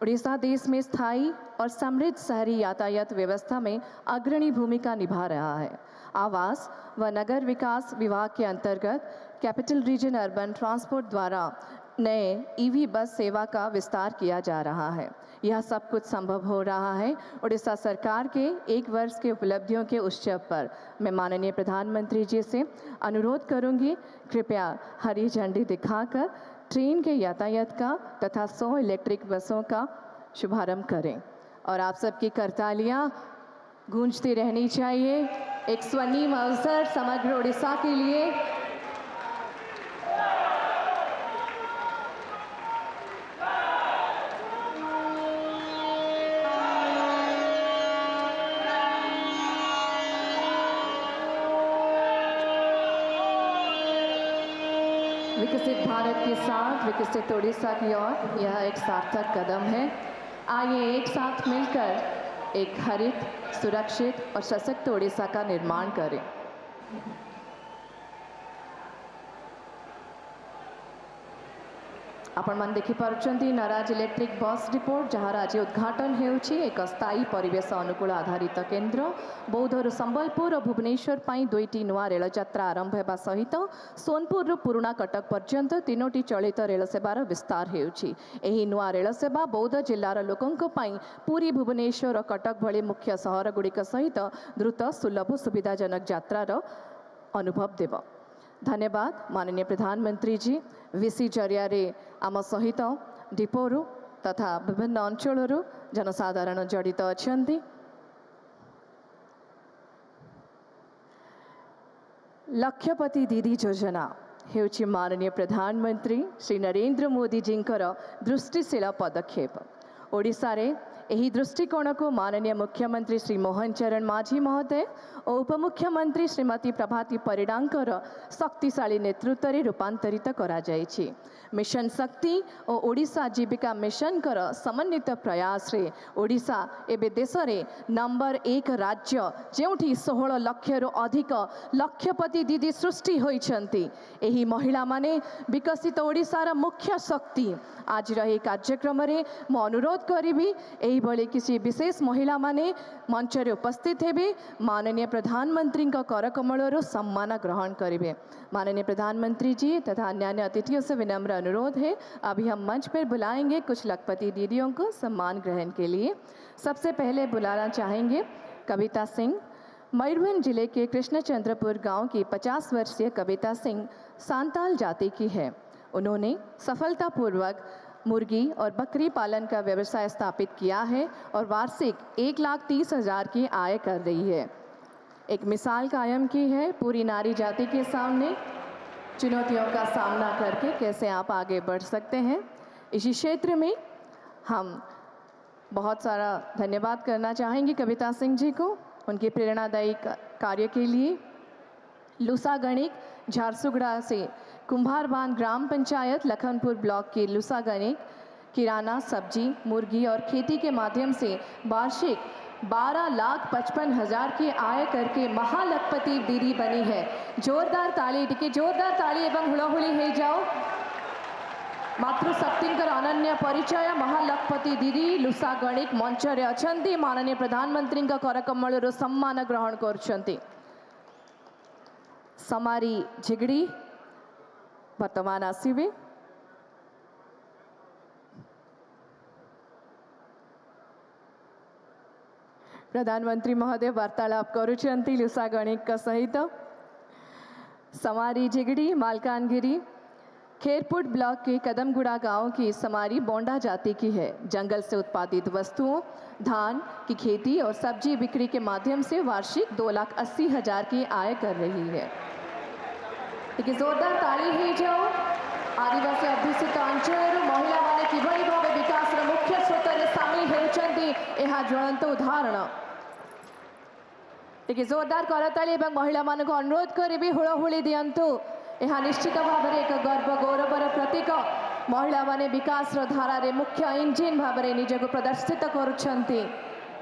उड़ीसा देश में स्थायी और समृद्ध शहरी यातायात व्यवस्था में अग्रणी भूमिका निभा रहा है। आवास व नगर विकास विभाग के अंतर्गत कैपिटल रीजन अर्बन ट्रांसपोर्ट द्वारा नए ईवी बस सेवा का विस्तार किया जा रहा है। यह सब कुछ संभव हो रहा है उड़ीसा सरकार के 1 वर्ष के उपलब्धियों के उत्सव पर। मैं माननीय प्रधानमंत्री जी से अनुरोध करूंगी, कृपया हरी झंडी दिखाकर ट्रेन के यातायात का तथा 100 इलेक्ट्रिक बसों का शुभारंभ करें और आप सबकी करतालियां गूंजती रहनी चाहिए। एक स्वर्णिम अवसर समग्र उड़ीसा के लिए। विकसित भारत के साथ विकसित उड़ीसा की ओर यह एक सार्थक कदम है। आइए एक साथ मिलकर एक हरित, सुरक्षित और सशक्त उड़ीसा का निर्माण करें। आपण मान देखि पारुचंती नराज इलेक्ट्रिक बस डिपोट जहार आज उद्घाटन हेउछि एक स्थायी परिवेश अनुकूल आधारित केन्द्र। बौद्धर संबलपुर और भुवनेश्वर पाई 2टी नुआ रेल यात्रा आरंभ हेबा सहित सोनपुर पुराना कटक पर्यंत 3टी चलित रेल सेवार विस्तार हेउछि। एही नुआ रेल सेवा बौद्ध जिल्लार लोकंक पाई पुरी, भुवनेश्वर और कटक भली मुख्य सहर गुड़िक सहित द्रुत सुलभ सुविधाजनक यात्रार अनुभव देव। धन्यवाद माननीय प्रधानमंत्री जी। वीसी जरिया आम सहित डिपोरु तथा विभिन्न अंचलरू जनसाधारण जड़ित अछंती। लक्षपति दीदी योजना हेउछि माननीय प्रधानमंत्री श्री नरेंद्र मोदी जींकर दृष्टिशील पदक्षेप। ओडिशा रे एही दृष्टिकोण को माननीय मुख्यमंत्री श्री मोहन चरण माझी महोदय और उपमुख्यमंत्री श्रीमती प्रभाती परिडांकर शक्तिशाली नेतृत्व में रूपांतरित करा जायछि। मिशन शक्ति और ओडिशा जीविका मिशन कर समन्वित प्रयास रे ओडिशा एबे देश रे नंबर 1 राज्य जेउठी 16 लाख रु अधिक लक्षपति दीदी सृष्टि होइछंती। एही महिला माने विकसित ओडिशार मुख्य शक्ति। आज रही कार्यक्रम रे मो अनुरोध करिबी एही भली किसी विशेष महिला माने मंच रे उपस्थित हेबे, माननीय प्रधानमंत्री का करकमल सम्मान ग्रहण करेंगे। माननीय प्रधानमंत्री जी तथा अन्य अतिथियों से विनम्र अनुरोध है, अभी हम मंच पर बुलाएंगे कुछ लखपति दीदियों को सम्मान ग्रहण के लिए। सबसे पहले बुलाना चाहेंगे कविता सिंह। मयूरभंज जिले के कृष्णचंद्रपुर गांव की 50 वर्षीय कविता सिंह सांताल जाति की है। उन्होंने सफलतापूर्वक मुर्गी और बकरी पालन का व्यवसाय स्थापित किया है और वार्षिक 1,30,000 की आय कर रही है। एक मिसाल कायम की है पूरी नारी जाति के सामने चुनौतियों का सामना करके कैसे आप आगे बढ़ सकते हैं। इसी क्षेत्र में हम बहुत सारा धन्यवाद करना चाहेंगे कविता सिंह जी को उनके प्रेरणादायी कार्य के लिए। लूसा गणिक झारसुगड़ा से कुंभारबांध ग्राम पंचायत लखनपुर ब्लॉक की लूसा गणिक किराना, सब्जी, मुर्गी और खेती के माध्यम से वार्षिक 12,55,000 की आय करके महालखपति दीदी बनी है। जोरदार ताली, टिके जोरदार ताली एवं हुलाहुली हे जाओ। मातृशक्तिंकर अनन्य परिचय महालखपति दीदी लूसा गणिक मंच रे अछंती। माननीय प्रधानमंत्री का करकमल सम्मान ग्रहण करछंती। समारी झिगड़ी वर्तमान आसीबे। प्रधानमंत्री महोदय वार्तालाप करुछंती लूसा गणिक सहित। समारी झिगड़ी मालकानगिरी खेरपुट ब्लॉक के कदमगुड़ा गांव की समारी बोंडा जाति की है। जंगल से उत्पादित वस्तुओं, धान की खेती और सब्जी बिक्री के माध्यम से वार्षिक 2,80,000 की आय कर रही है। ठीक है, जोरदार ताली ही जाओ। आदिवासी अध्युषित अंचल महिला माने किभली भावे विकास मुख्य स्रोत रे सामिल हेउचंती यह ज्वलंत उदाहरण टिके जोरदार करताली एवं महिला मानक अनुरोध करी हुड़हुड़ी दिंतु। यह निश्चित भाव में एक गर्व गौरवर प्रतीक। महिला माने विकास धारा रे मुख्य इंजिन भाव में निजक प्रदर्शित करुछंती।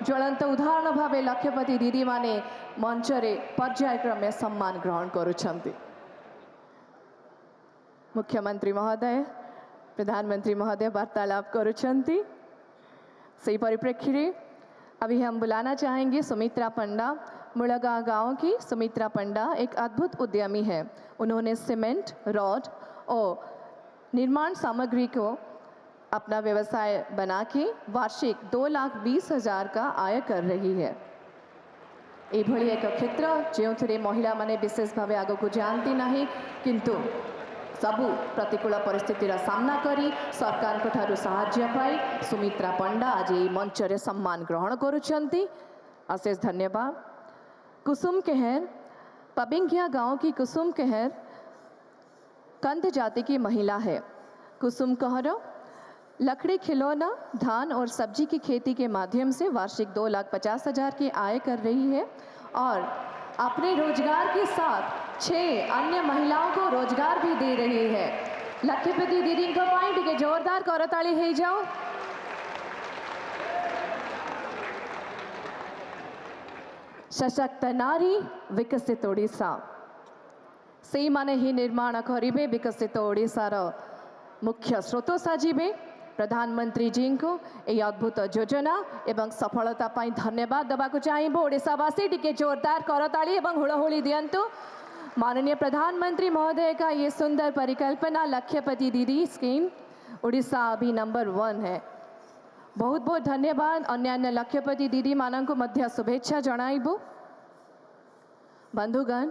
ज्वलंत उदाहरण भाव लक्षपति दीदी माने मंच रे पर्यायक्रमे सम्मान ग्रहण करुछंती। मुख्यमंत्री महोदय प्रधानमंत्री महोदय वार्तालाप करुछंती। सही परिप्रेक्षी रे अभी हम बुलाना चाहेंगे सुमित्रा पंडा। मुड़गा गांव की सुमित्रा पंडा एक अद्भुत उद्यमी है। उन्होंने सीमेंट, रॉड और निर्माण सामग्री को अपना व्यवसाय बना के वार्षिक 2,20,000 का आय कर रही है। एभली एक क्षेत्र जो महिला माने विशेष भाव आग को जानती नहीं, किंतु सबु प्रतिकूल परिस्थितिर सामना करी सरकार ठारू साहाय्य पाई सुमित्रा पंडा आज ये मंच रे सम्मान ग्रहण करुछंती। अशेष धन्यवाद। कुसुम केहर पबिंगिया गांव की कुसुम केहर कंद जाति की महिला है। कुसुम कहर लकड़ी, खिलौना, धान और सब्जी की खेती के माध्यम से वार्षिक 2,50,000 की आय कर रही है और अपने रोजगार के साथ 6 अन्य महिलाओं को रोजगार भी दे रही है। लक्ष्यपति दीदी को पॉइंट के जोरदार करताली है जाओ। सशक्त नारी विकसित ओडिशा से माने ही निर्माण करिबे विकसित ओडिशार मुख्य स्रोत साजिबे। प्रधानमंत्री जी को यह अद्भुत योजना एवं सफलता पाई धन्यवाद देवाक चाहिए। ओडिशावासी टिके जोरदार करताली एवं हुड़हुड़ी दियंतु। माननीय प्रधानमंत्री महोदय का ये सुंदर परिकल्पना लक्ष्यपति दीदी स्कीम ओडिशा अभी नंबर 1 है। बहुत बहुत धन्यवाद। अन्य लक्ष्यपति दीदी मानक मध्य शुभेच्छा जणाइबु। बंधुगण,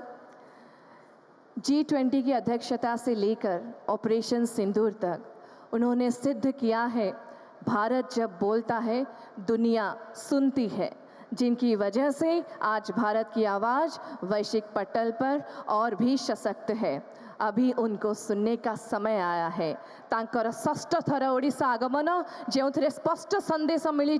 G20 की अध्यक्षता से लेकर ऑपरेशन सिंदूर तक उन्होंने सिद्ध किया है भारत जब बोलता है दुनिया सुनती है, जिनकी वजह से आज भारत की आवाज़ वैश्विक पटल पर और भी सशक्त है। अभी उनको सुनने का समय आया है। तांकर षष्ठ थर ओडिशा आगमन जो स्पष्ट संदेश मिली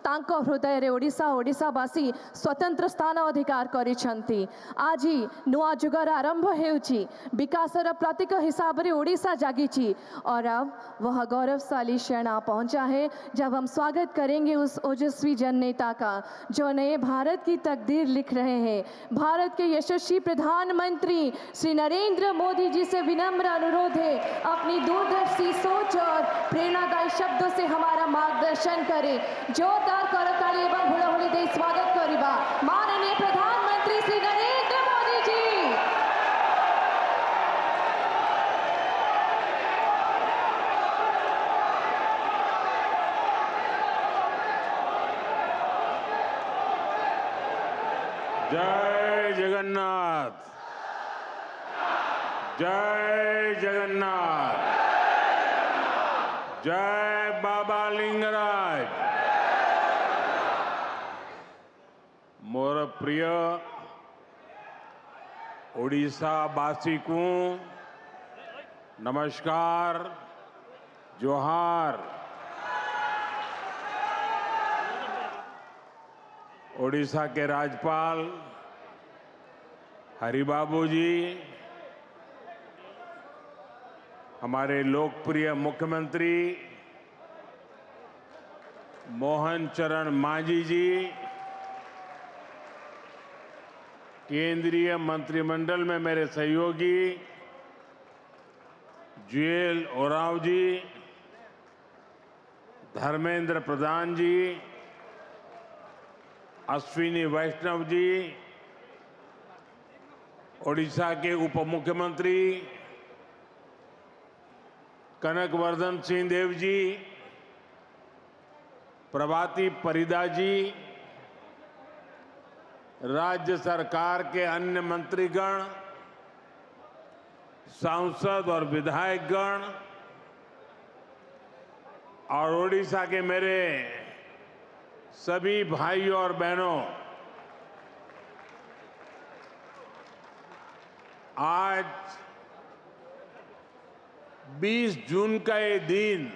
तांको हृदय रे ओडिशा ओडिशावासी स्वतंत्र स्थान अधिकार करिछंती। आज ही नुआ जुगर आरंभ हेउची। विकासर प्रतीक हिसाब से ओडिशा जागी और अब वह गौरवशाली क्षण आ पहुंचा है जब हम स्वागत करेंगे उस ओजस्वी जन नेता का जो नए भारत की तकदीर लिख रहे हैं। भारत के यशस्वी प्रधानमंत्री श्री नरेंद्र मोदी जी से विनम्र अनुरोध है अपनी दूरदर्शी सोच और प्रेरणादायी शब्दों से हमारा मार्गदर्शन करें। जोरदार करताली एवं हुड़हुड़ी दे स्वागत करिबा माननीय प्रधानमंत्री श्री नरेंद्र मोदी जी। जय जगन्नाथ, जय जगन्नाथ, जय बाबा लिंगराज। मोर प्रिय ओडिशावासी को नमस्कार, जोहार। ओडिशा के राज्यपाल हरिबाबू जी, हमारे लोकप्रिय मुख्यमंत्री मोहन चरण मांझी जी, केंद्रीय मंत्रिमंडल में मेरे सहयोगी जुएल ओरांव जी, धर्मेंद्र प्रधान जी, अश्विनी वैष्णव जी, ओडिशा के उप मुख्यमंत्री कनकवर्धन सिंह देव जी, प्रभाती परिदा जी, राज्य सरकार के अन्य मंत्रीगण, सांसद और विधायकगण और ओडिशा के मेरे सभी भाइयों और बहनों, आज 20 जून का ये दिन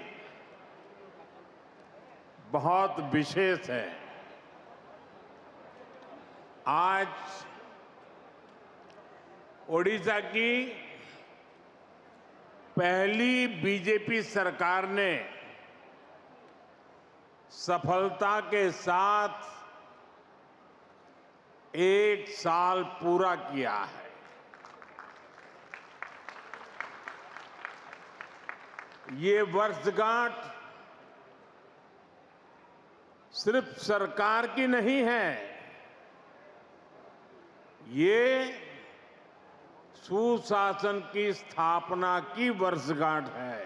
बहुत विशेष है। आज ओडिशा की पहली बीजेपी सरकार ने सफलता के साथ 1 साल पूरा किया है। ये वर्षगांठ सिर्फ सरकार की नहीं है, ये सुशासन की स्थापना की वर्षगांठ है।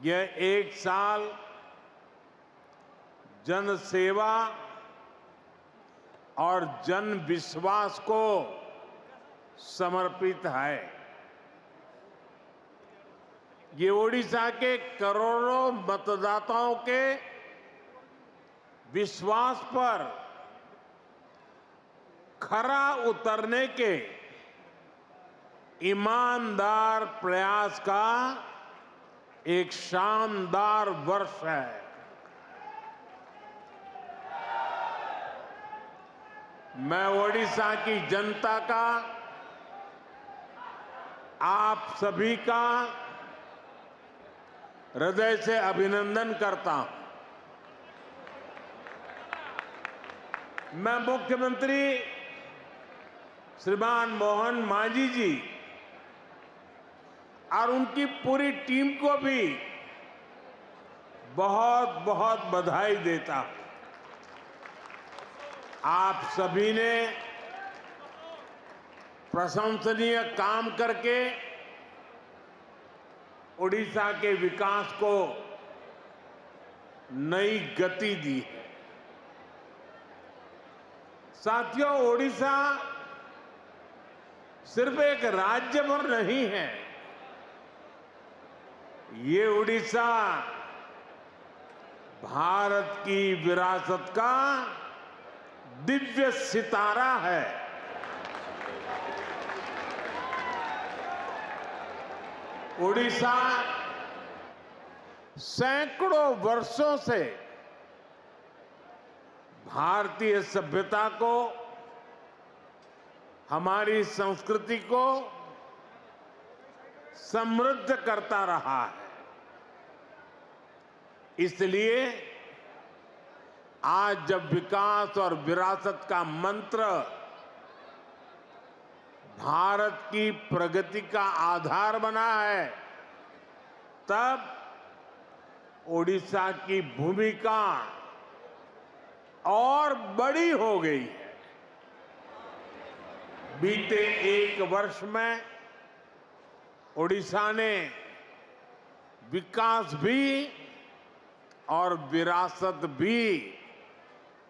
यह 1 साल जन सेवा और जन विश्वास को समर्पित है। ये ओडिशा के करोड़ों मतदाताओं के विश्वास पर खरा उतरने के ईमानदार प्रयास का एक शानदार वर्ष है। मैं ओडिशा की जनता का, आप सभी का हृदय से अभिनंदन करता हूं। मैं मुख्यमंत्री श्रीमान मोहन मांझी जी और उनकी पूरी टीम को भी बहुत बहुत बधाई देता हूं। आप सभी ने प्रशंसनीय काम करके ओडिशा के विकास को नई गति दी है। साथियों, ओडिशा सिर्फ एक राज्य भर नहीं है, ये ओडिशा भारत की विरासत का दिव्य सितारा है। ओडिशा सैकड़ों वर्षों से भारतीय सभ्यता को, हमारी संस्कृति को समृद्ध करता रहा है। इसलिए आज जब विकास और विरासत का मंत्र भारत की प्रगति का आधार बना है, तब ओडिशा की भूमिका और बड़ी हो गई है। बीते 1 वर्ष में ओडिशा ने विकास भी और विरासत भी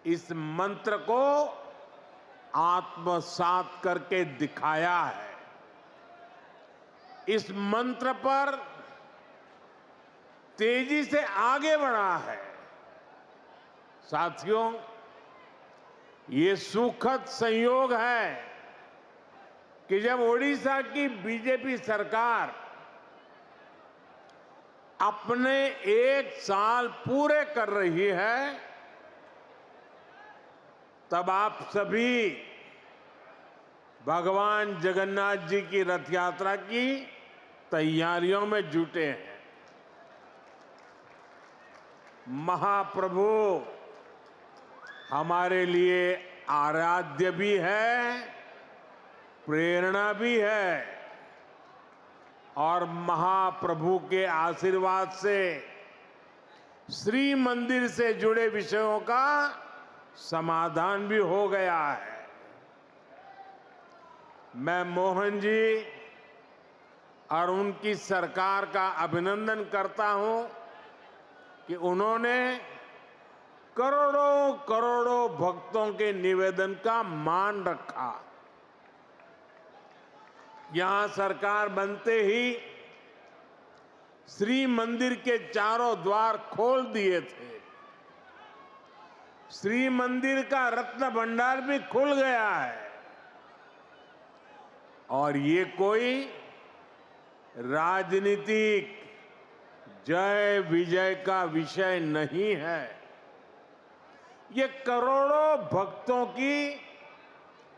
इस मंत्र को आत्मसात करके दिखाया है। इस मंत्र पर तेजी से आगे बढ़ा है। साथियों, ये सुखद संयोग है कि जब ओडिशा की बीजेपी सरकार अपने 1 साल पूरे कर रही है, तब आप सभी भगवान जगन्नाथ जी की रथ यात्रा की तैयारियों में जुटे हैं। महाप्रभु हमारे लिए आराध्य भी है, प्रेरणा भी है, और महाप्रभु के आशीर्वाद से श्री मंदिर से जुड़े विषयों का समाधान भी हो गया है। मैं मोहन जी और उनकी सरकार का अभिनंदन करता हूं कि उन्होंने करोड़ों करोड़ों भक्तों के निवेदन का मान रखा। यहां सरकार बनते ही श्री मंदिर के चारों द्वार खोल दिए थे। श्री मंदिर का रत्न भंडार भी खुल गया है, और ये कोई राजनीतिक जय विजय का विषय नहीं है। ये करोड़ों भक्तों की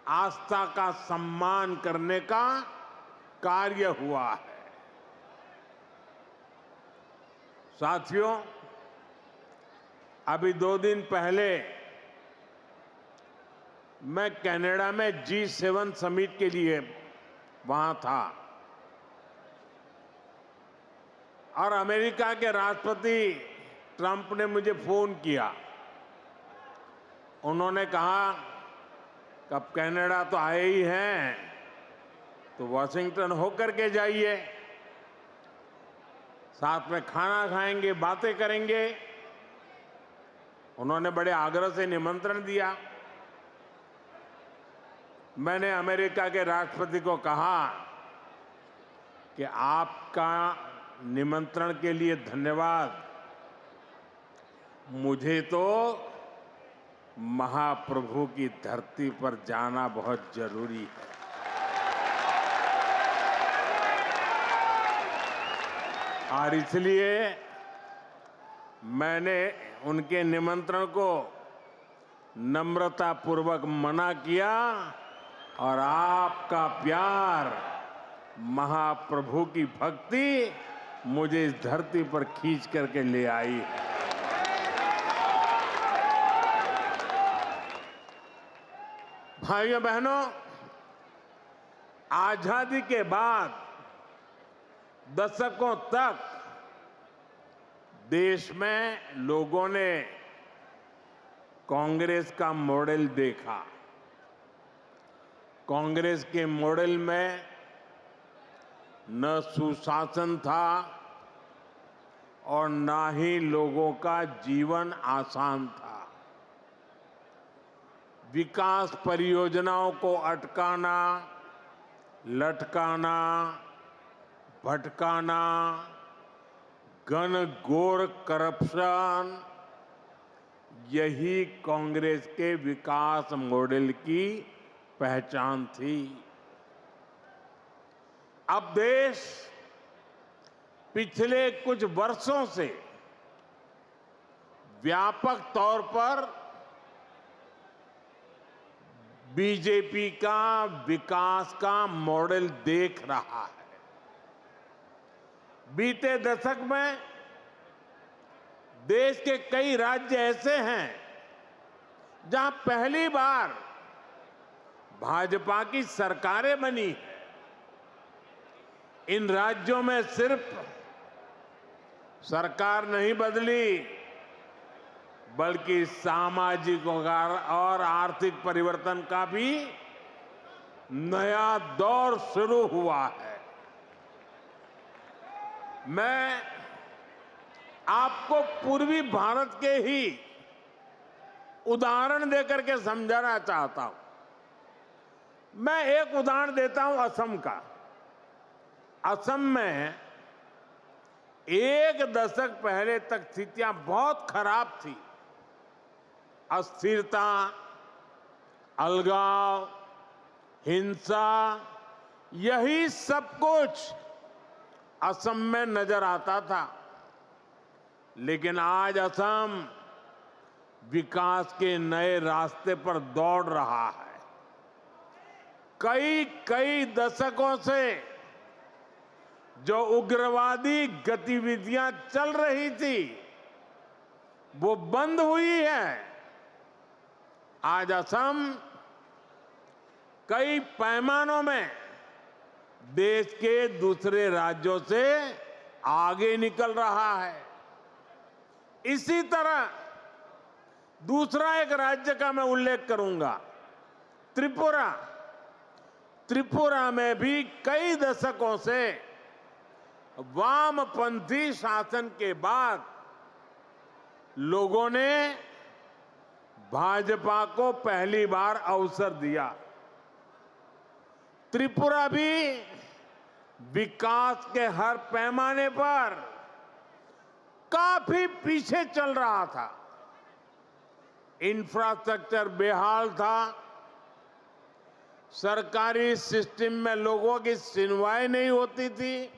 आस्था का सम्मान करने का कार्य हुआ है। साथियों, अभी 2 दिन पहले मैं कनाडा में G7 समिट के लिए वहां था और अमेरिका के राष्ट्रपति ट्रंप ने मुझे फोन किया। उन्होंने कहा कि अब कनाडा तो आए ही हैं, तो वॉशिंगटन होकर के जाइए, साथ में खाना खाएंगे, बातें करेंगे। उन्होंने बड़े आग्रह से निमंत्रण दिया। मैंने अमेरिका के राष्ट्रपति को कहा कि आपका निमंत्रण के लिए धन्यवाद, मुझे तो महाप्रभु की धरती पर जाना बहुत जरूरी है। और इसलिए मैंने उनके निमंत्रण को नम्रतापूर्वक मना किया और आपका प्यार, महाप्रभु की भक्ति मुझे इस धरती पर खींच करके ले आई है। भाइयों बहनों, आजादी के बाद दशकों तक देश में लोगों ने कांग्रेस का मॉडल देखा। कांग्रेस के मॉडल में न सुशासन था और न ही लोगों का जीवन आसान था। विकास परियोजनाओं को अटकाना, लटकाना, भटकाना, घनघोर करप्शन, यही कांग्रेस के विकास मॉडल की पहचान थी। अब देश पिछले कुछ वर्षों से व्यापक तौर पर बीजेपी का विकास का मॉडल देख रहा है। बीते दशक में देश के कई राज्य ऐसे हैं जहां पहली बार भाजपा की सरकारें बनी है। इन राज्यों में सिर्फ सरकार नहीं बदली, बल्कि सामाजिक और आर्थिक परिवर्तन का भी नया दौर शुरू हुआ है। मैं आपको पूर्वी भारत के ही उदाहरण देकर के समझाना चाहता हूं। मैं एक उदाहरण देता हूं असम का। असम में एक दशक पहले तक स्थितियां बहुत खराब थी। अस्थिरता, अलगाव, हिंसा, यही सब कुछ असम में नजर आता था। लेकिन आज असम विकास के नए रास्ते पर दौड़ रहा है। कई दशकों से जो उग्रवादी गतिविधियां चल रही थी, वो बंद हुई है। आज असम कई पैमानों में देश के दूसरे राज्यों से आगे निकल रहा है। इसी तरह दूसरा एक राज्य का मैं उल्लेख करूंगा, त्रिपुरा। त्रिपुरा में भी कई दशकों से वामपंथी शासन के बाद लोगों ने भाजपा को पहली बार अवसर दिया। त्रिपुरा भी विकास के हर पैमाने पर काफी पीछे चल रहा था। इंफ्रास्ट्रक्चर बेहाल था, सरकारी सिस्टम में लोगों की सुनवाई नहीं होती थी,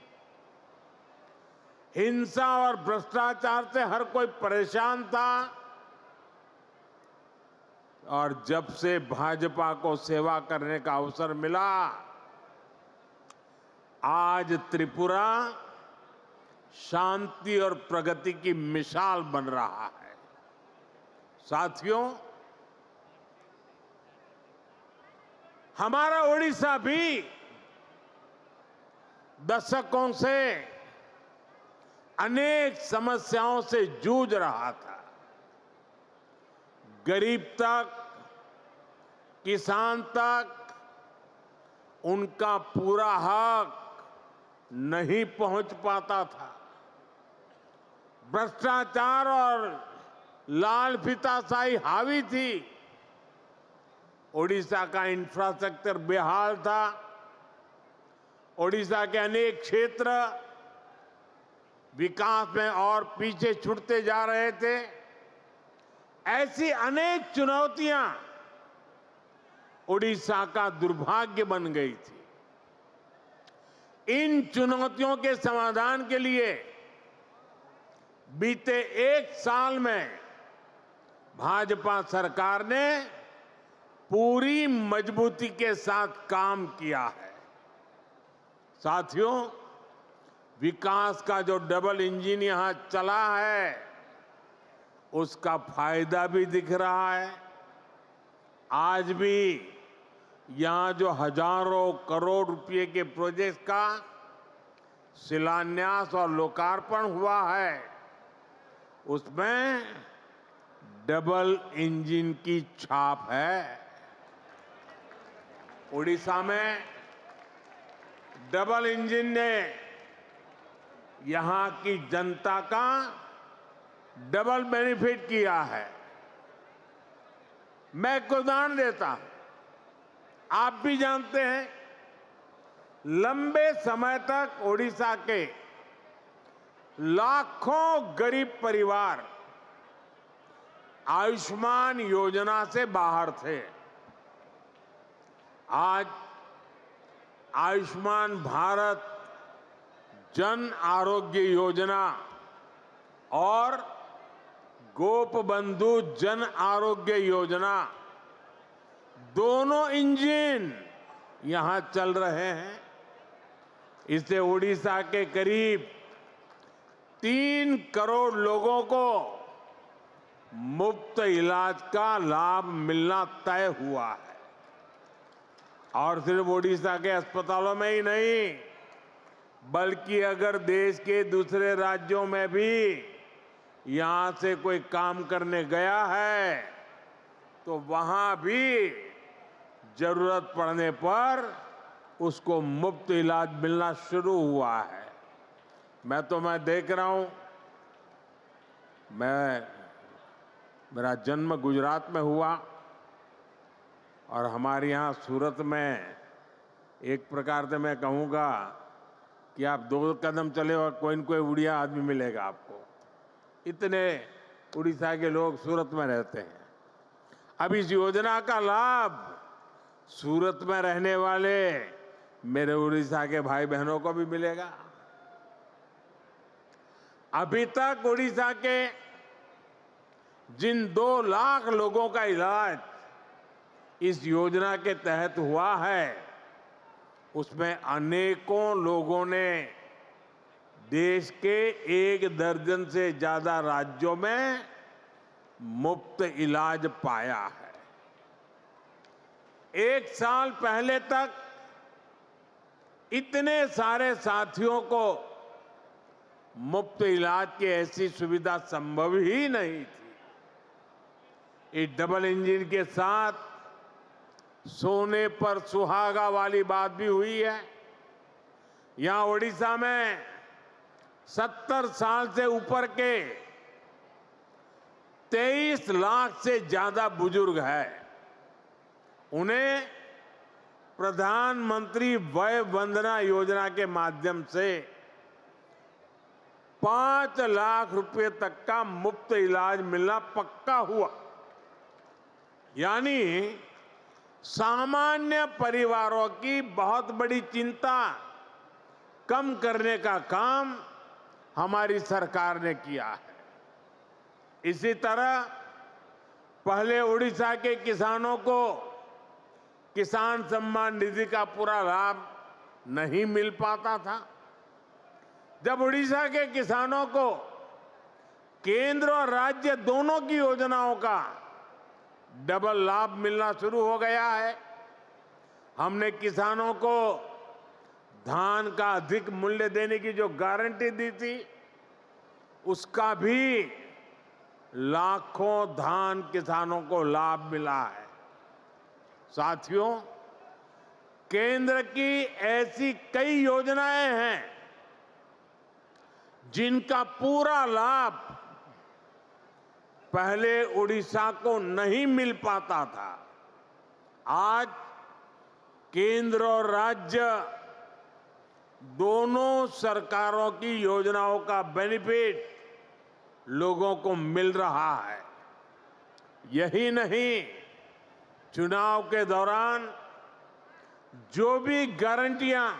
हिंसा और भ्रष्टाचार से हर कोई परेशान था और जब से भाजपा को सेवा करने का अवसर मिला, आज त्रिपुरा शांति और प्रगति की मिसाल बन रहा है। साथियों, हमारा ओडिशा भी दशकों से अनेक समस्याओं से जूझ रहा था। गरीब तक, किसान तक उनका पूरा हक नहीं पहुंच पाता था। भ्रष्टाचार और लाल फीताशाही हावी थी। ओडिशा का इंफ्रास्ट्रक्चर बेहाल था। ओडिशा के अनेक क्षेत्र विकास में और पीछे छूटते जा रहे थे। ऐसी अनेक चुनौतियां ओडिशा का दुर्भाग्य बन गई थी। इन चुनौतियों के समाधान के लिए बीते एक साल में भाजपा सरकार ने पूरी मजबूती के साथ काम किया है। साथियों, विकास का जो डबल इंजन यहां चला है, उसका फायदा भी दिख रहा है। आज भी यहां जो हजारों करोड़ रुपए के प्रोजेक्ट का शिलान्यास और लोकार्पण हुआ है, उसमें डबल इंजन की छाप है। उड़ीसा में डबल इंजन ने यहां की जनता का डबल बेनिफिट किया है। मैं एक उदाहरण देता हूं। आप भी जानते हैं, लंबे समय तक ओडिशा के लाखों गरीब परिवार आयुष्मान योजना से बाहर थे। आज आयुष्मान भारत जन आरोग्य योजना और गोपबंधु जन आरोग्य योजना, दोनों इंजन यहां चल रहे हैं। इससे ओडिशा के करीब 3 करोड़ लोगों को मुफ्त इलाज का लाभ मिलना तय हुआ है। और सिर्फ ओडिशा के अस्पतालों में ही नहीं, बल्कि अगर देश के दूसरे राज्यों में भी यहां से कोई काम करने गया है तो वहां भी जरूरत पड़ने पर उसको मुफ्त इलाज मिलना शुरू हुआ है। मैं देख रहा हूं, मेरा जन्म गुजरात में हुआ और हमारे यहाँ सूरत में एक प्रकार से मैं कहूँगा कि आप 2 कदम चले और कोई न कोई उड़िया आदमी मिलेगा आपको। इतने उड़ीसा के लोग सूरत में रहते हैं। अब इस योजना का लाभ सूरत में रहने वाले मेरे उड़ीसा के भाई बहनों को भी मिलेगा। अभी तक उड़ीसा के जिन 2 लाख लोगों का इलाज इस योजना के तहत हुआ है, उसमें अनेकों लोगों ने देश के 1 दर्जन से ज्यादा राज्यों में मुफ्त इलाज पाया है। 1 साल पहले तक इतने सारे साथियों को मुफ्त इलाज की ऐसी सुविधा संभव ही नहीं थी। इस डबल इंजन के साथ सोने पर सुहागा वाली बात भी हुई है। यहां ओडिशा में 70 साल से ऊपर के 23 लाख से ज्यादा बुजुर्ग हैं। उन्हें प्रधानमंत्री वय वंदना योजना के माध्यम से 5 लाख रुपए तक का मुफ्त इलाज मिलना पक्का हुआ। यानी सामान्य परिवारों की बहुत बड़ी चिंता कम करने का काम हमारी सरकार ने किया है। इसी तरह पहले उड़ीसा के किसानों को किसान सम्मान निधि का पूरा लाभ नहीं मिल पाता था। जब उड़ीसा के किसानों को केंद्र और राज्य दोनों की योजनाओं का डबल लाभ मिलना शुरू हो गया है, हमने किसानों को धान का अधिक मूल्य देने की जो गारंटी दी थी, उसका भी लाखों धान किसानों को लाभ मिला है। साथियों, केंद्र की ऐसी कई योजनाएं हैं जिनका पूरा लाभ पहले उड़ीसा को नहीं मिल पाता था। आज केंद्र और राज्य दोनों सरकारों की योजनाओं का बेनिफिट लोगों को मिल रहा है। यही नहीं, चुनाव के दौरान जो भी गारंटियां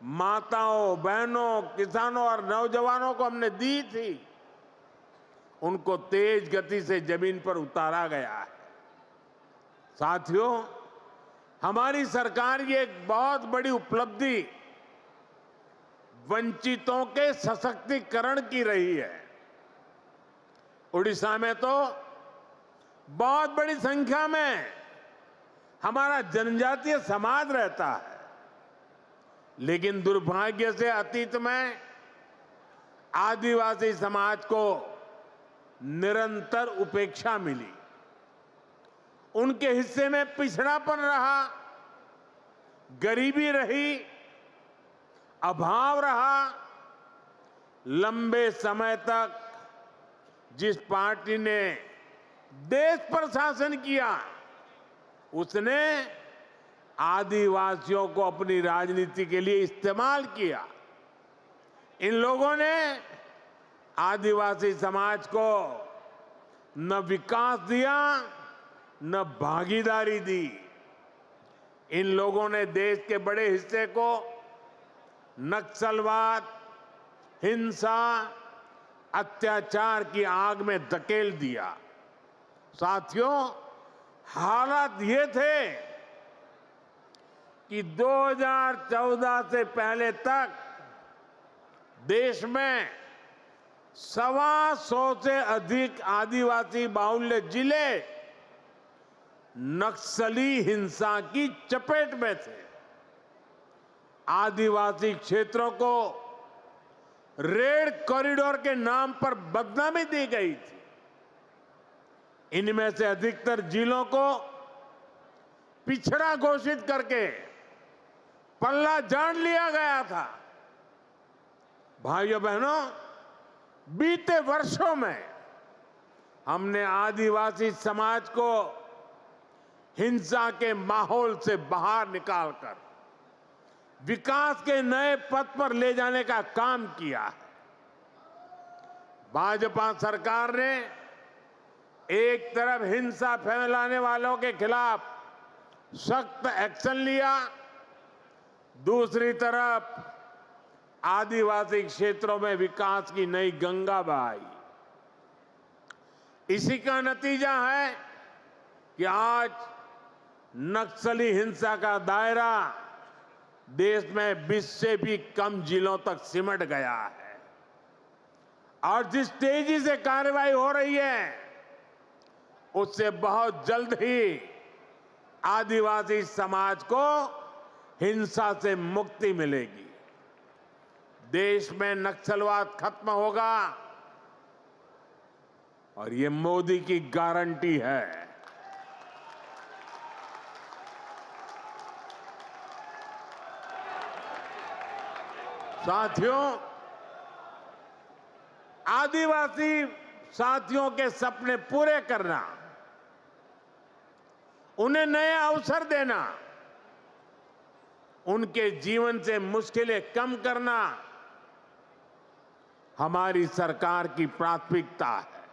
माताओं, बहनों, किसानों और नौजवानों को हमने दी थी, उनको तेज गति से जमीन पर उतारा गया है। साथियों, हमारी सरकार की एक बहुत बड़ी उपलब्धि वंचितों के सशक्तिकरण की रही है। उड़ीसा में तो बहुत बड़ी संख्या में हमारा जनजातीय समाज रहता है, लेकिन दुर्भाग्य से अतीत में आदिवासी समाज को निरंतर उपेक्षा मिली। उनके हिस्से में पिछड़ापन रहा, गरीबी रही, अभाव रहा। लंबे समय तक जिस पार्टी ने देश पर शासन किया, उसने आदिवासियों को अपनी राजनीति के लिए इस्तेमाल किया। इन लोगों ने आदिवासी समाज को न विकास दिया, न भागीदारी दी। इन लोगों ने देश के बड़े हिस्से को नक्सलवाद, हिंसा, अत्याचार की आग में धकेल दिया। साथियों, हालात ये थे कि 2014 से पहले तक देश में 125 से अधिक आदिवासी बाहुल्य जिले नक्सली हिंसा की चपेट में थे। आदिवासी क्षेत्रों को रेड कॉरिडोर के नाम पर बदनामी दी गई थी। इनमें से अधिकतर जिलों को पिछड़ा घोषित करके पल्ला झाड़ लिया गया था। भाइयों बहनों, बीते वर्षों में हमने आदिवासी समाज को हिंसा के माहौल से बाहर निकालकर विकास के नए पथ पर ले जाने का काम किया है। भाजपा सरकार ने एक तरफ हिंसा फैलाने वालों के खिलाफ सख्त एक्शन लिया, दूसरी तरफ आदिवासी क्षेत्रों में विकास की नई गंगा बहाई। इसी का नतीजा है कि आज नक्सली हिंसा का दायरा देश में 20 से भी कम जिलों तक सिमट गया है। और जिस तेजी से कार्रवाई हो रही है, उससे बहुत जल्द ही आदिवासी समाज को हिंसा से मुक्ति मिलेगी। देश में नक्सलवाद खत्म होगा और ये मोदी की गारंटी है। साथियों, आदिवासी साथियों के सपने पूरे करना, उन्हें नए अवसर देना, उनके जीवन से मुश्किलें कम करना हमारी सरकार की प्राथमिकता है।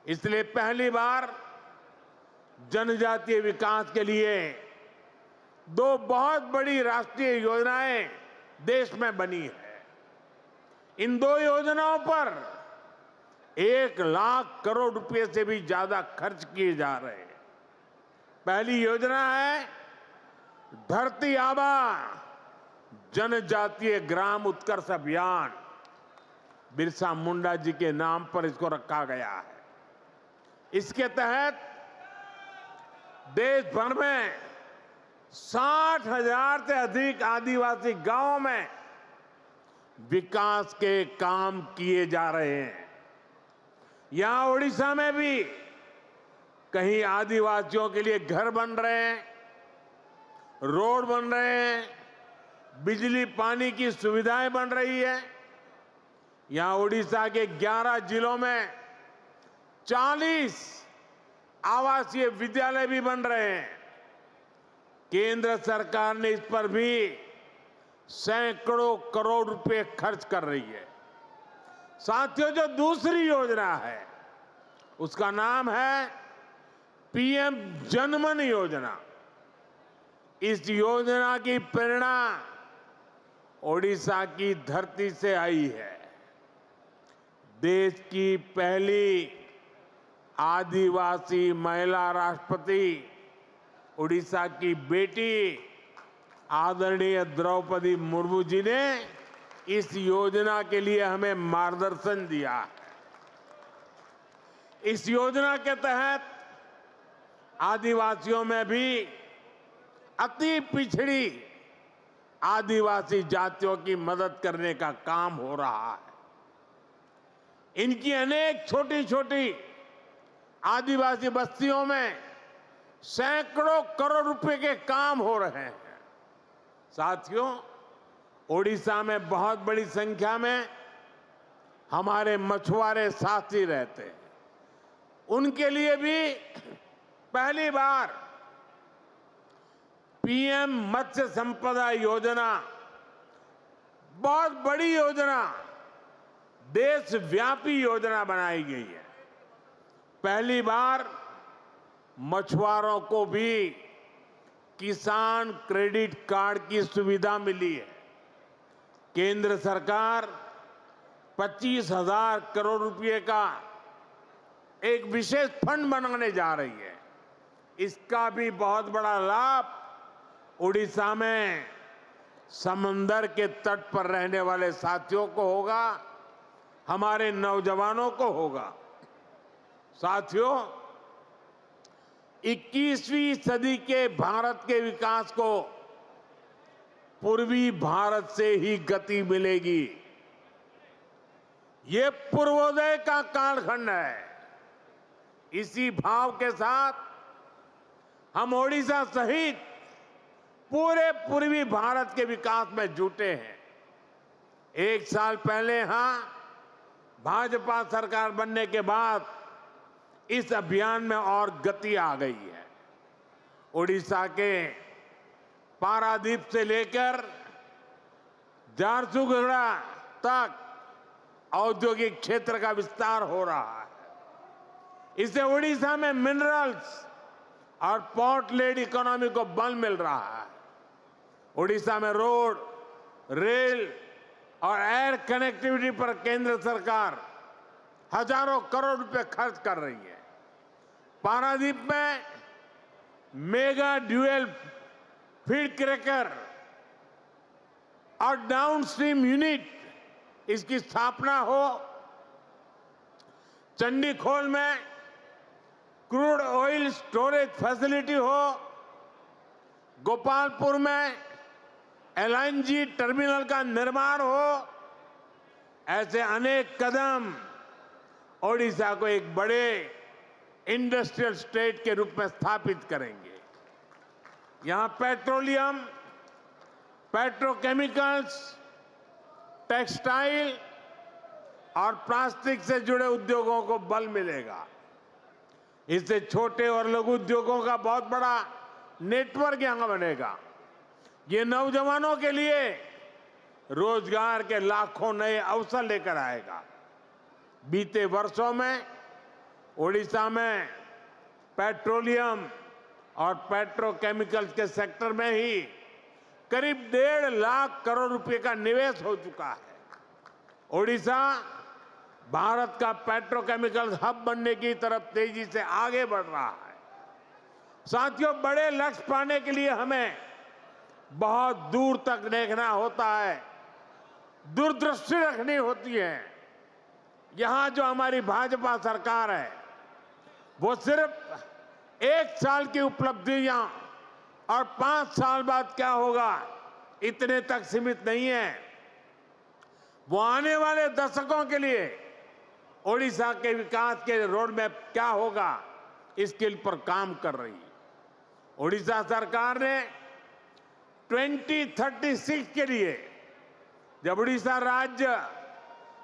इसलिए पहली बार जनजातीय विकास के लिए 2 बहुत बड़ी राष्ट्रीय योजनाएं देश में बनी है। इन दो योजनाओं पर 1 लाख करोड़ रुपए से भी ज्यादा खर्च किए जा रहे हैं। पहली योजना है धरती आबा जनजातीय ग्राम उत्कर्ष अभियान। बिरसा मुंडा जी के नाम पर इसको रखा गया है। इसके तहत देश भर में 60,000 से अधिक आदिवासी गांवों में विकास के काम किए जा रहे हैं। यहां ओडिशा में भी कहीं आदिवासियों के लिए घर बन रहे हैं, रोड बन रहे हैं, बिजली पानी की सुविधाएं बन रही है। यहां ओडिशा के 11 जिलों में 40 आवासीय विद्यालय भी बन रहे हैं। केंद्र सरकार ने इस पर भी सैकड़ों करोड़ रुपए खर्च कर रही है। साथियों, जो दूसरी योजना है उसका नाम है पीएम जनमन योजना। इस योजना की प्रेरणा ओडिशा की धरती से आई है। देश की पहली आदिवासी महिला राष्ट्रपति ओडिशा की बेटी आदरणीय द्रौपदी मुर्मू जी ने इस योजना के लिए हमें मार्गदर्शन दिया है। इस योजना के तहत आदिवासियों में भी अति पिछड़ी आदिवासी जातियों की मदद करने का काम हो रहा है। इनकी अनेक छोटी छोटी आदिवासी बस्तियों में सैकड़ों करोड़ रुपए के काम हो रहे हैं। साथियों, ओडिशा में बहुत बड़ी संख्या में हमारे मछुआरे साथी रहते हैं। उनके लिए भी पहली बार पीएम मत्स्य संपदा योजना, बहुत बड़ी योजना, देशव्यापी योजना बनाई गई है। पहली बार मछुआरों को भी किसान क्रेडिट कार्ड की सुविधा मिली है। केंद्र सरकार 25,000 करोड़ रुपए का एक विशेष फंड बनाने जा रही है। इसका भी बहुत बड़ा लाभ उड़ीसा में समंदर के तट पर रहने वाले साथियों को होगा, हमारे नौजवानों को होगा। साथियों, 21वीं सदी के भारत के विकास को पूर्वी भारत से ही गति मिलेगी। ये पूर्वोदय का कालखंड है। इसी भाव के साथ हम ओडिशा सहित पूरे पूर्वी भारत के विकास में जुटे हैं। 1 साल पहले यहां भाजपा सरकार बनने के बाद इस अभियान में और गति आ गई है। ओडिशा के पारादीप से लेकर झारसुगुड़ा तक औद्योगिक क्षेत्र का विस्तार हो रहा है। इससे ओडिशा में मिनरल्स और पोर्ट लेड इकोनॉमी को बल मिल रहा है। ओडिशा में रोड, रेल और एयर कनेक्टिविटी पर केंद्र सरकार हजारों करोड़ रुपए खर्च कर रही है। पारादीप में मेगा ड्यूएल फीड क्रैकर और डाउनस्ट्रीम यूनिट, इसकी स्थापना हो। चंडीखोल में क्रूड ऑयल स्टोरेज फैसिलिटी हो। गोपालपुर में एलएनजी टर्मिनल का निर्माण हो। ऐसे अनेक कदम ओडिशा को एक बड़े इंडस्ट्रियल स्टेट के रूप में स्थापित करेंगे। यहां पेट्रोलियम, पेट्रोकेमिकल्स, टेक्सटाइल और प्लास्टिक से जुड़े उद्योगों को बल मिलेगा। इससे छोटे और लघु उद्योगों का बहुत बड़ा नेटवर्क यहां बनेगा। ये नौजवानों के लिए रोजगार के लाखों नए अवसर लेकर आएगा। बीते वर्षों में ओडिशा में पेट्रोलियम और पेट्रोकेमिकल्स के सेक्टर में ही करीब 1.5 लाख करोड़ रुपए का निवेश हो चुका है। ओडिशा भारत का पेट्रोकेमिकल हब बनने की तरफ तेजी से आगे बढ़ रहा है। साथियों, बड़े लक्ष्य पाने के लिए हमें बहुत दूर तक देखना होता है, दूरदृष्टि रखनी होती है। यहां जो हमारी भाजपा सरकार है, वो सिर्फ 1 साल की उपलब्धियां और 5 साल बाद क्या होगा इतने तक सीमित नहीं है। वो आने वाले दशकों के लिए ओडिशा के विकास के रोड मैप क्या होगा इसके पर काम कर रही है। ओडिशा सरकार ने 2036 के लिए, जब ओडिशा राज्य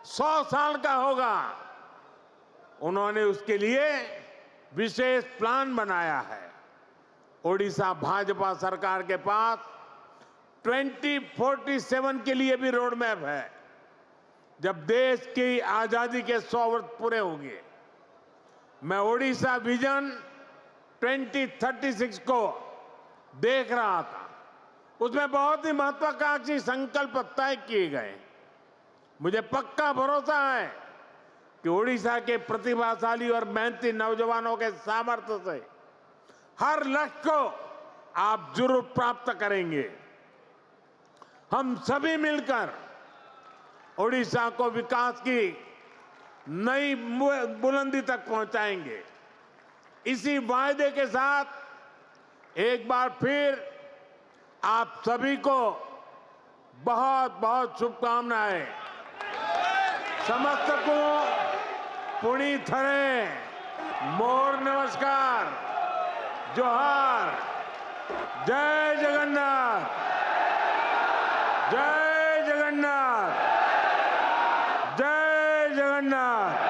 100 साल का होगा, उन्होंने उसके लिए विशेष प्लान बनाया है। ओडिशा भाजपा सरकार के पास 2047 के लिए भी रोड मैप है, जब देश की आजादी के 100 वर्ष पूरे होंगे। मैं ओडिशा विजन 2036 को देख रहा था, उसमें बहुत ही महत्वाकांक्षी संकल्प तय किए गए। मुझे पक्का भरोसा है कि ओडिशा के प्रतिभाशाली और मेहनती नौजवानों के सामर्थ्य से हर लक्ष्य को आप जरूर प्राप्त करेंगे। हम सभी मिलकर ओडिशा को विकास की नई बुलंदी तक पहुंचाएंगे। इसी वायदे के साथ एक बार फिर आप सभी को बहुत बहुत शुभकामनाएं। समस्त को पुणी थरे मोर नमस्कार, जोहार, जय जगन्नाथ, जय जगन्नाथ, जय जगन्नाथ।